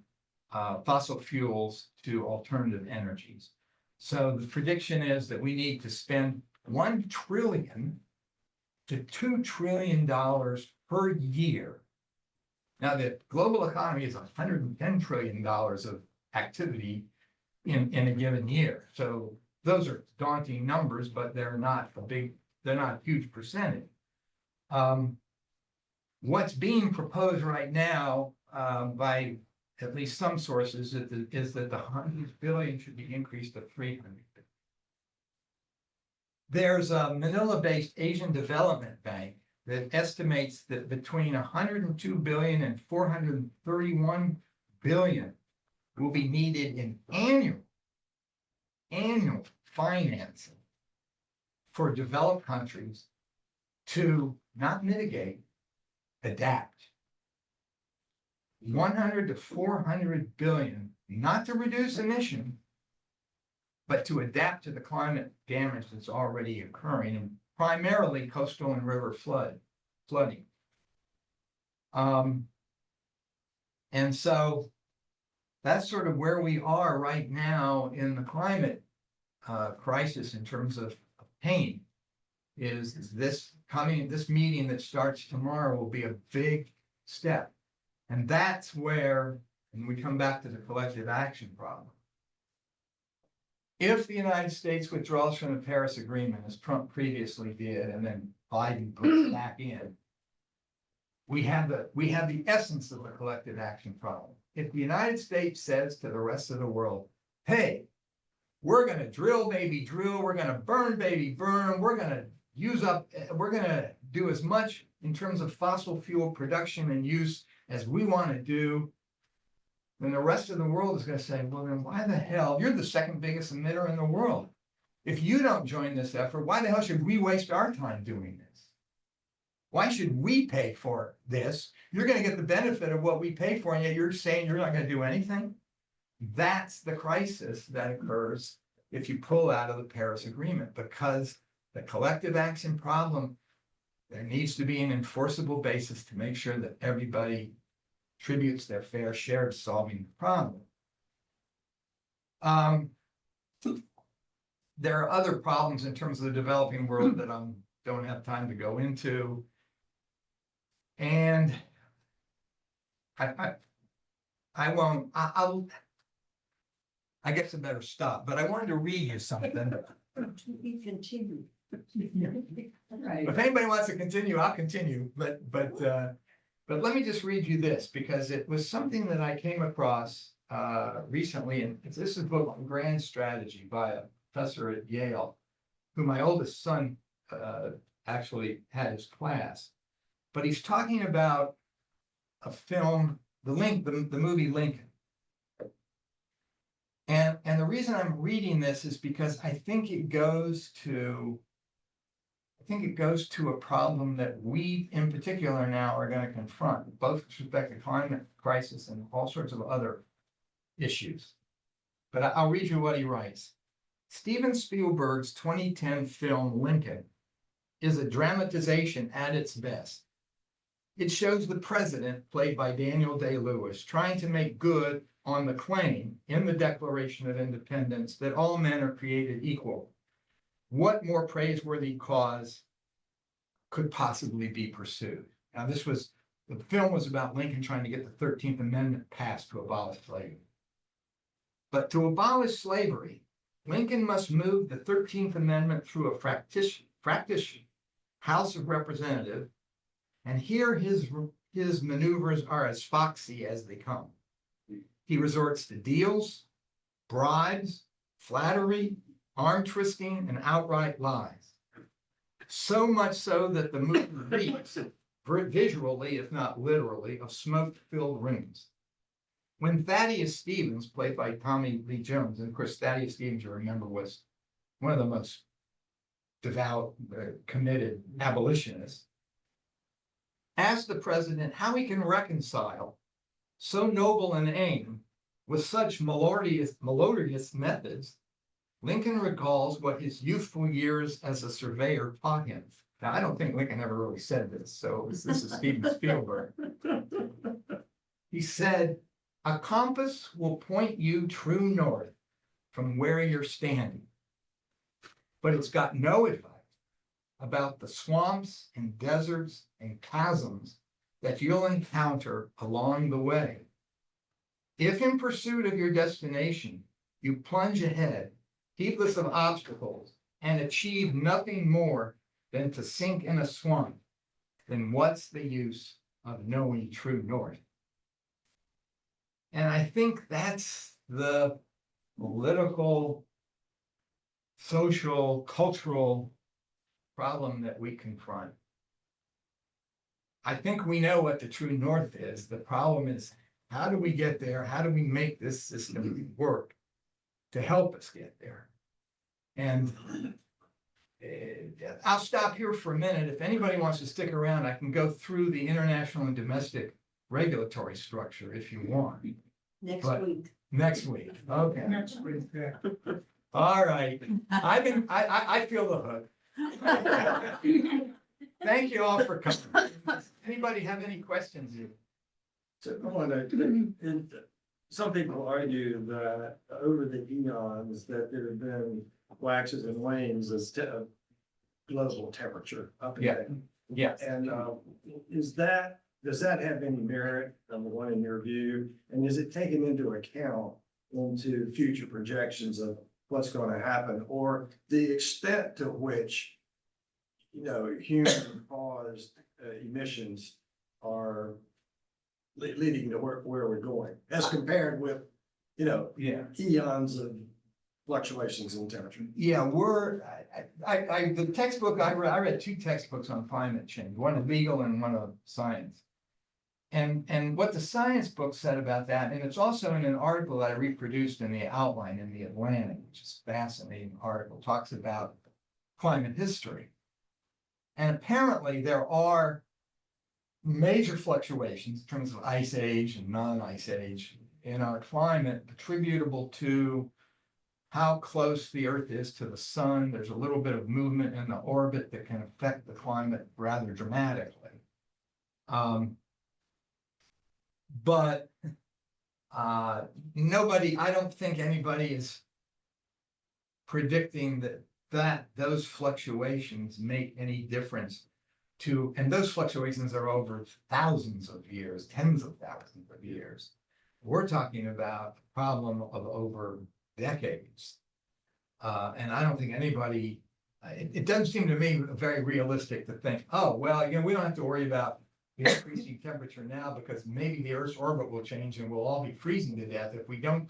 fossil fuels to alternative energies. So the prediction is that we need to spend $1 trillion to $2 trillion per year. Now, the global economy is $110 trillion of activity in a given year. So those are daunting numbers, but they're not a huge percentage. What's being proposed right now by at least some sources is that the $100 billion should be increased to $300 billion. There's a Manila-based Asian Development Bank that estimates that between $102 billion and $431 billion will be needed in annual financing for developed countries to not mitigate, adapt. 100 to 400 billion, not to reduce emission, but to adapt to the climate damage that's already occurring, and primarily coastal and river flooding. And so that's sort of where we are right now in the climate crisis in terms of pain. Is this meeting that starts tomorrow will be a big step. And that's where, and we come back to the collective action problem. If the United States withdraws from the Paris Agreement, as Trump previously did, and then Biden puts back in, we have the essence of the collective action problem. If the United States says to the rest of the world, hey, we're going to drill, baby, drill, we're going to burn, baby, burn, we're going to do as much in terms of fossil fuel production and use as we want to do, then the rest of the world is going to say, well, then why the hell? You're the second biggest emitter in the world. If you don't join this effort, why the hell should we waste our time doing this? Why should we pay for this? You're going to get the benefit of what we pay for, and yet you're saying you're not going to do anything? That's the crisis that occurs if you pull out of the Paris Agreement, because the collective action problem, there needs to be an enforceable basis to make sure that everybody contributes their fair share to solving the problem. There are other problems in terms of the developing world that I don't have time to go into. And I won't, I guess I better stop, but I wanted to read you something. To be continued. Right. If anybody wants to continue, I'll continue, but let me just read you this, because it was something that I came across recently, and this is a book, Grand Strategy, by a professor at Yale, who my oldest son actually had his class. But he's talking about a film, the movie Lincoln. And the reason I'm reading this is because I think it goes to a problem that we in particular now are going to confront, both with respect to climate crisis and all sorts of other issues. But I'll read you what he writes. Steven Spielberg's 2010 film Lincoln is a dramatization at its best. It shows the president, played by Daniel Day-Lewis, trying to make good on the claim in the Declaration of Independence that all men are created equal. What more praiseworthy cause could possibly be pursued? Now, the film was about Lincoln trying to get the 13th Amendment passed to abolish slavery. But to abolish slavery, Lincoln must move the 13th Amendment through a fractious House of Representatives, and here his maneuvers are as foxy as they come. He resorts to deals, bribes, flattery, arm twisting, and outright lies. So much so that the movie reeks, visually, if not literally, of smoke-filled rooms. When Thaddeus Stevens, played by Tommy Lee Jones, and of course Thaddeus Stevens, you remember, was one of the most devout, committed abolitionists, asked the president how he can reconcile so noble an aim with such melodious methods, Lincoln recalls what his youthful years as a surveyor taught him. Now, I don't think Lincoln ever really said this, so this is Steven Spielberg. He said, "A compass will point you true north from where you're standing, but it's got no advice about the swamps and deserts and chasms that you'll encounter along the way. If in pursuit of your destination, you plunge ahead, heedless of obstacles, and achieve nothing more than to sink in a swamp, then what's the use of knowing true north?" And I think that's the political, social, cultural problem that we confront. I think we know what the true north is. The problem is, how do we get there? How do we make this system work to help us get there? And I'll stop here for a minute. If anybody wants to stick around, I can go through the international and domestic regulatory structure if you want. Next But- week. Next week, okay. Next week, yeah. All right, I feel the hook. Thank you all for coming. Anybody have any questions? So I want some people argue that over the eons that there have been waxes and wanes as to global temperature up and Yeah. down. Yes. And does that have any merit, number one, in your view? And is it taken into account into future projections of what's going to happen, or the extent to which, human caused emissions are leading to where we're going, as compared with, Yeah. eons of fluctuations in temperature? Yeah, the textbook I read two textbooks on climate change, one of legal and one of science. And what the science book said about that, and it's also in an article that I reproduced in the outline in the Atlantic, which is a fascinating article, talks about climate history. And apparently there are major fluctuations in terms of ice age and non-ice age in our climate attributable to how close the Earth is to the sun. There's a little bit of movement in the orbit that can affect the climate rather dramatically. But I don't think anybody is predicting that those fluctuations make any difference and those fluctuations are over thousands of years, tens of thousands of years. We're talking about a problem of over decades. And I don't think anybody, it doesn't seem to me very realistic to think, oh, well, we don't have to worry about the increasing temperature now because maybe the Earth's orbit will change and we'll all be freezing to death if we don't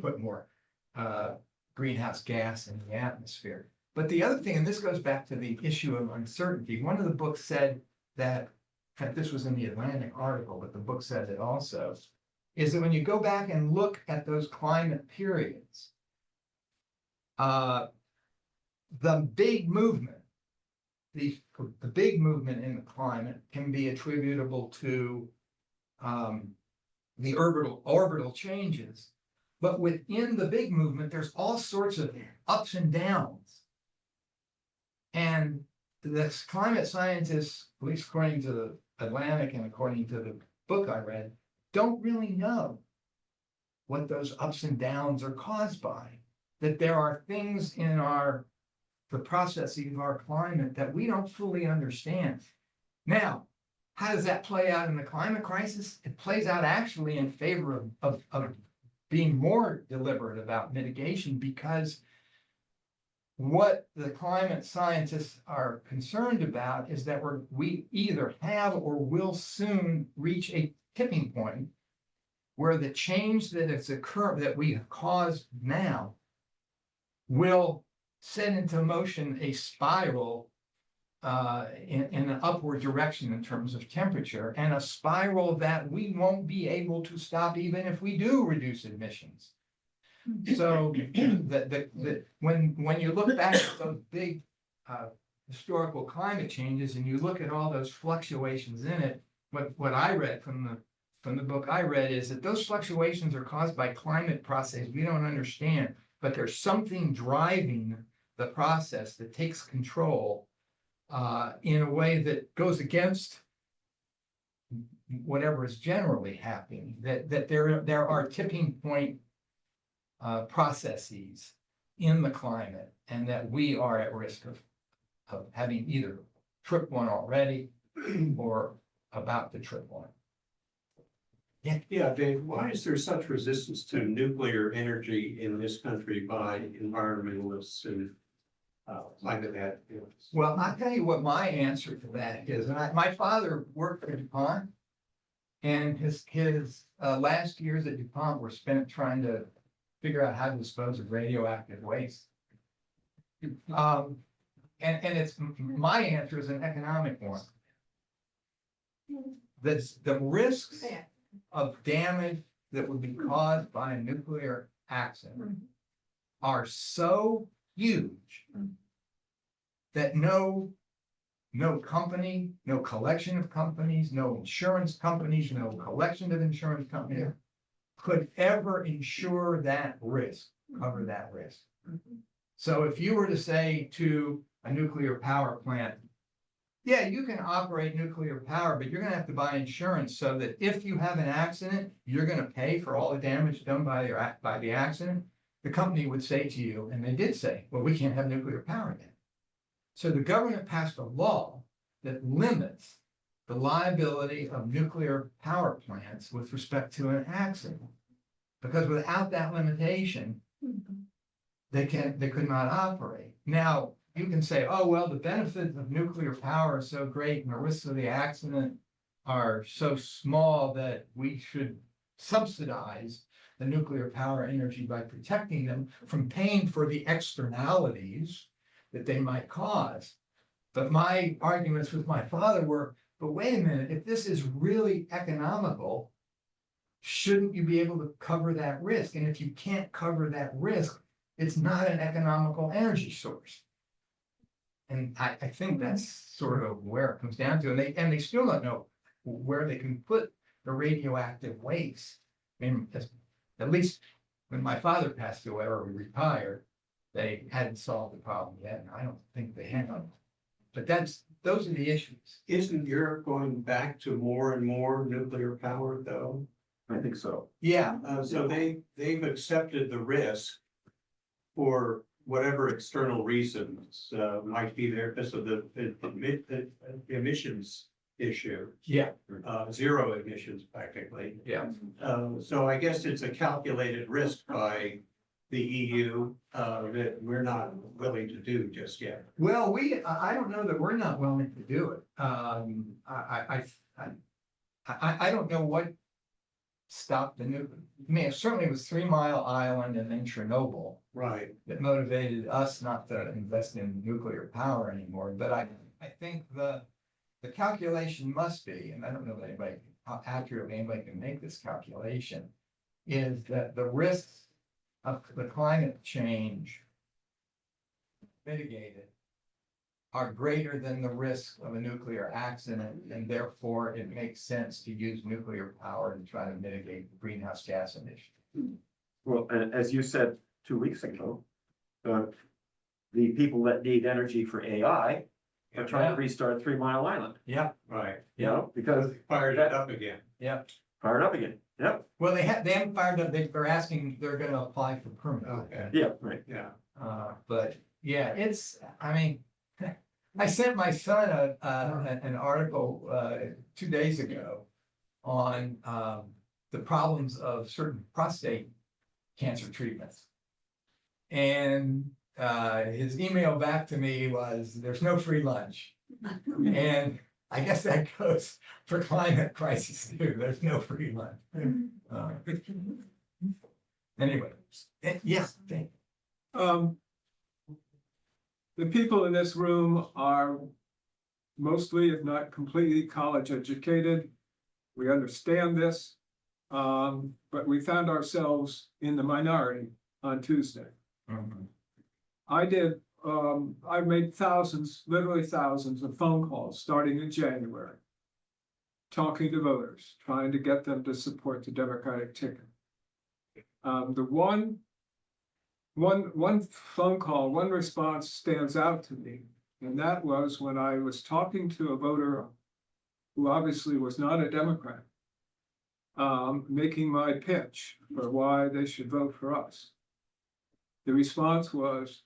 put more greenhouse gas in the atmosphere. But the other thing, and this goes back to the issue of uncertainty, one of the books said that, in fact, this was in the Atlantic article, but the book said it also, is that when you go back and look at those climate periods, the big movement, the big movement in the climate can be attributable to the orbital changes. But within the big movement, there's all sorts of ups and downs. And the climate scientists, at least according to the Atlantic and according to the book I read, don't really know what those ups and downs are caused by. That there are things in the processes of our climate that we don't fully understand. Now, how does that play out in the climate crisis? It plays out actually in favor of being more deliberate about mitigation, because what the climate scientists are concerned about is that we either have or will soon reach a tipping point where the change that we have caused now will set into motion a spiral in an upward direction in terms of temperature, and a spiral that we won't be able to stop even if we do reduce emissions. So when you look back at those big historical climate changes and you look at all those fluctuations in it, what I read from the book I read is that those fluctuations are caused by climate processes we don't understand, but there's something driving the process that takes control in a way that goes against whatever is generally happening, that there are tipping point processes in the climate, and that we are at risk of having either tripped one already or about to trip one. Yeah, Dave, why is there such resistance to nuclear energy in this country by environmentalists and climate advocates? Well, I'll tell you what my answer to that is. My father worked for DuPont, and his last years at DuPont were spent trying to figure out how to dispose of radioactive waste. And it's my answer is an economic one. That's the risks of damage that would be caused by a nuclear accident are so huge that no no company, no collection of companies, no insurance companies, no collection of insurance companies could ever insure that risk, cover that risk. So if you were to say to a nuclear power plant, yeah, you can operate nuclear power, but you're gonna have to buy insurance so that if you have an accident, you're gonna pay for all the damage done by the accident. The company would say to you, and they did say, well, we can't have nuclear power then. So the government passed a law that limits the liability of nuclear power plants with respect to an accident. Because without that limitation, they could not operate. Now, you can say, oh, well, the benefits of nuclear power are so great and the risks of the accident are so small that we should subsidize the nuclear power energy by protecting them from paying for the externalities that they might cause. But my arguments with my father were, but wait a minute, if this is really economical, shouldn't you be able to cover that risk? And if you can't cover that risk, it's not an economical energy source. And I think that's sort of where it comes down to. And they still don't know where they can put the radioactive waste. I mean, at least when my father passed away or retired, they hadn't solved the problem yet, and I don't think they have. But those are the issues. Isn't Europe going back to more and more nuclear power though? I think so. Yeah, So they've accepted the risk for whatever external reasons might be there because of the emissions issue, yeah, zero emissions practically. yeah. So I guess it's a calculated risk by the EU that we're not willing to do just yet. Well, I don't know that we're not willing to do it. I don't know what stopped the nuclear. I mean, it certainly was 3 Mile Island and then Chernobyl Right. that motivated us not to invest in nuclear power anymore. But I think the calculation must be, and I don't know how accurately anybody can make this calculation, is that the risks of the climate change mitigated are greater than the risk of a nuclear accident, and therefore it makes sense to use nuclear power to try to mitigate greenhouse gas emissions. Well, and as you said 2 weeks ago, the people that need energy for AI are trying to restart 3 Mile Island, Yeah, Right. you know, because Fired it up again. yeah. fire it up again. Yep, Well, they haven't fired up, they're asking, they're gonna apply for permit. Okay. yeah, right. Yeah. But yeah, I mean, I sent my son an article 2 days ago on the problems of certain prostate cancer treatments. And his email back to me was, there's no free lunch. And I guess that goes for climate crisis too. There's no free lunch. Anyway, yes, thank you. The people in this room are mostly, if not completely, college educated. We understand this, but we found ourselves in the minority on Tuesday. I made thousands, literally thousands of phone calls starting in January, talking to voters, trying to get them to support the Democratic ticket. The one phone call, one response stands out to me, and that was when I was talking to a voter who obviously was not a Democrat, making my pitch for why they should vote for us. The response was,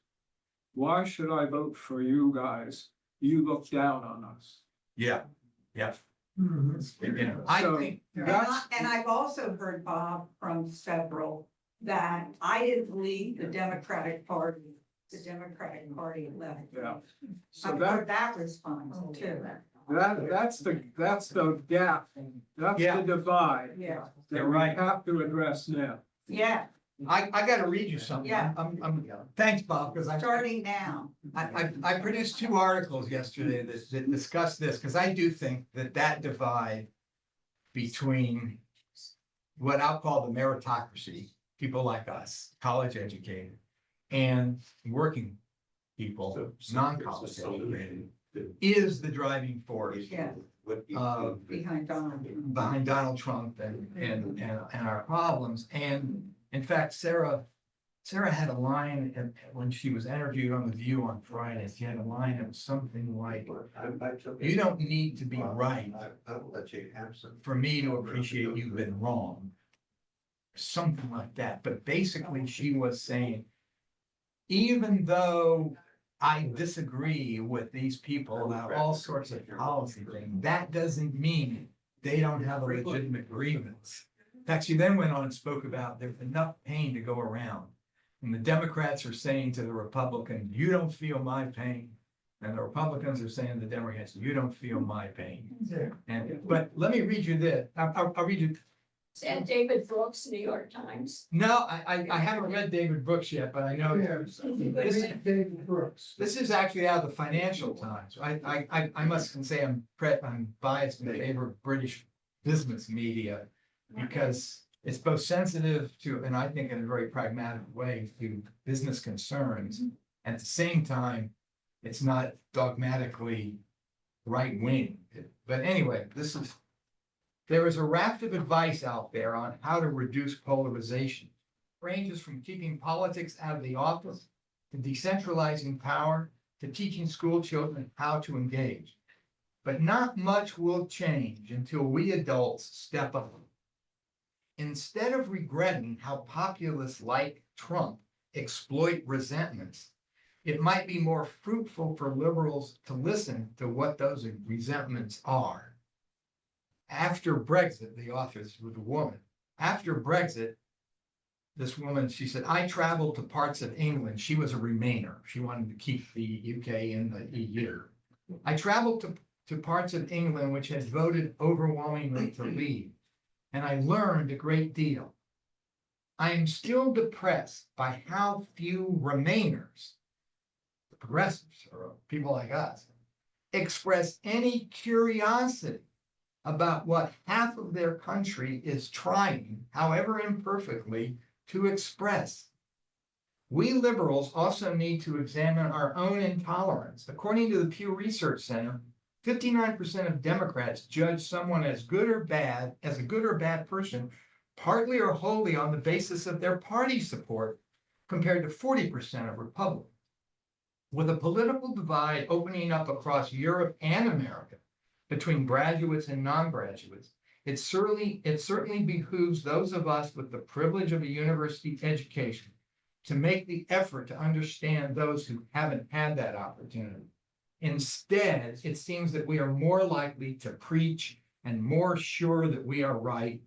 why should I vote for you guys? You look down on us. Yeah, yeah. So I think that's, And I've also heard, Bob, from several that I didn't believe the Democratic Party left. yeah. So I've that, heard that response too. that's the gap, that's Yeah. the divide Yeah, that You're we right. have to address now. yeah, I gotta read you something. Yeah. Thanks, Bob, because starting now. I produced 2 articles yesterday that discuss this, because I do think that divide between what I'll call the meritocracy, people like us, college educated, and working people, non-college educated, is the driving force Yeah. behind Donald. behind Donald Trump and our problems. And in fact, Sarah had a line when she was interviewed on The View on Friday. She had a line that was something like, "You don't need to be right I'll let you have some. for me to appreciate you've been wrong." Something like that. But basically, she was saying, even though I disagree with these people about all sorts of policy things, that doesn't mean they don't have a legitimate grievance. In fact, she then went on and spoke about there's enough pain to go around. And the Democrats are saying to the Republicans, "You don't feel my pain." And the Republicans are saying to the Democrats, "You don't feel my pain." And, but let me read you this. I'll read you. Is that David Brooks, New York Times? No, I haven't read David Brooks yet, but I know. David Brooks. This is actually out of the Financial Times. I must say I'm biased in favor of British business media because it's both sensitive to, and I think in a very pragmatic way, to business concerns. At the same time, it's not dogmatically right wing. But anyway, there is a raft of advice out there on how to reduce polarization. Ranges from keeping politics out of the office, to decentralizing power, to teaching school children how to engage. But not much will change until we adults step up. Instead of regretting how populists like Trump exploit resentments, it might be more fruitful for liberals to listen to what those resentments are. After Brexit, the author was a woman. After Brexit, this woman, she said, "I traveled to parts of England." She was a Remainer. She wanted to keep the UK in the EU. "I traveled to parts of England which had voted overwhelmingly to leave, and I learned a great deal. I am still depressed by how few Remainers, the progressives or people like us, express any curiosity about what half of their country is trying, however imperfectly, to express. We liberals also need to examine our own intolerance. According to the Pew Research Center, 59% of Democrats judge someone as a good or bad person, partly or wholly on the basis of their party support, compared to 40% of Republicans. With a political divide opening up across Europe and America between graduates and non-graduates, it certainly behooves those of us with the privilege of a university education to make the effort to understand those who haven't had that opportunity. Instead, it seems that we are more likely to preach and more sure that we are right,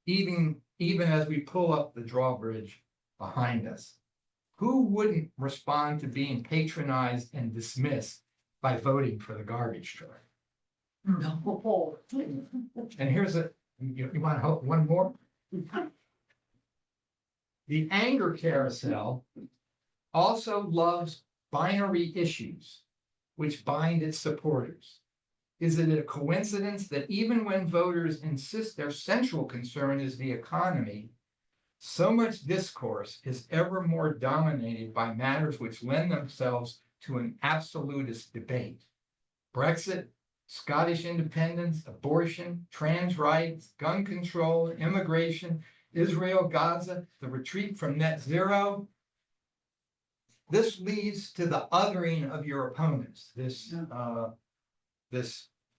even as we pull up the drawbridge behind us. Who wouldn't respond to being patronized and dismissed by voting for the garbage truck? No. And here's you want to hope one more? The anger carousel also loves binary issues, which bind its supporters. Is it a coincidence that even when voters insist their central concern is the economy, so much discourse is ever more dominated by matters which lend themselves to an absolutist debate? Brexit, Scottish independence, abortion, trans rights, gun control, immigration, Israel, Gaza, the retreat from net zero. This leads to the othering of your opponents, this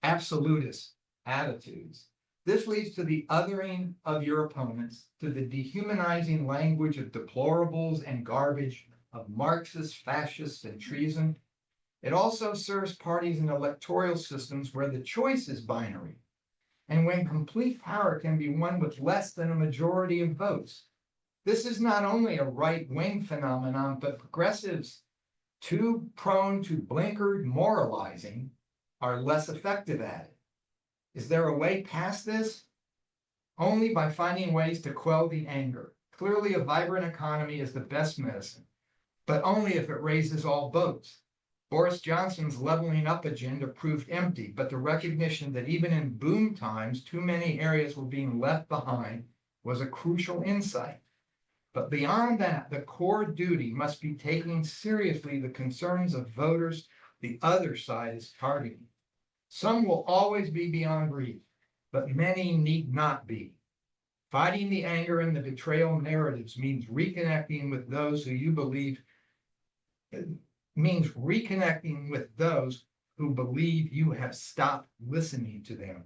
absolutist attitudes. This leads to the othering of your opponents, to the dehumanizing language of deplorables and garbage, of Marxists, fascists, and treason. It also serves parties and electoral systems where the choice is binary, and when complete power can be won with less than a majority of votes. This is not only a right-wing phenomenon, but progressives, too prone to blinkered moralizing, are less effective at it. Is there a way past this? Only by finding ways to quell the anger. Clearly, a vibrant economy is the best medicine, but only if it raises all boats. Boris Johnson's leveling up agenda proved empty, but the recognition that even in boom times, too many areas were being left behind was a crucial insight. But beyond that, the core duty must be taking seriously the concerns of voters, The other side is targeting. Some will always be beyond reach, but many need not be. Fighting the anger and the betrayal narratives means reconnecting with those who you believe, means reconnecting with those who believe you have stopped listening to them.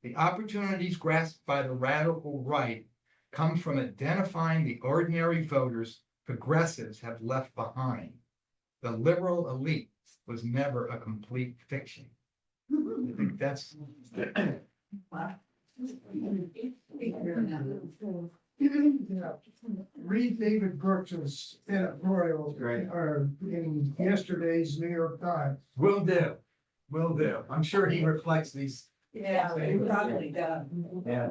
The opportunities grasped by the radical right come from identifying the ordinary voters progressives have left behind. The liberal elite was never a complete fiction. I think that's. Read David Brooks's editorials Right. are in yesterday's New York Times. Will do, will do. I'm sure he reflects these. Yeah, it probably does. Yeah.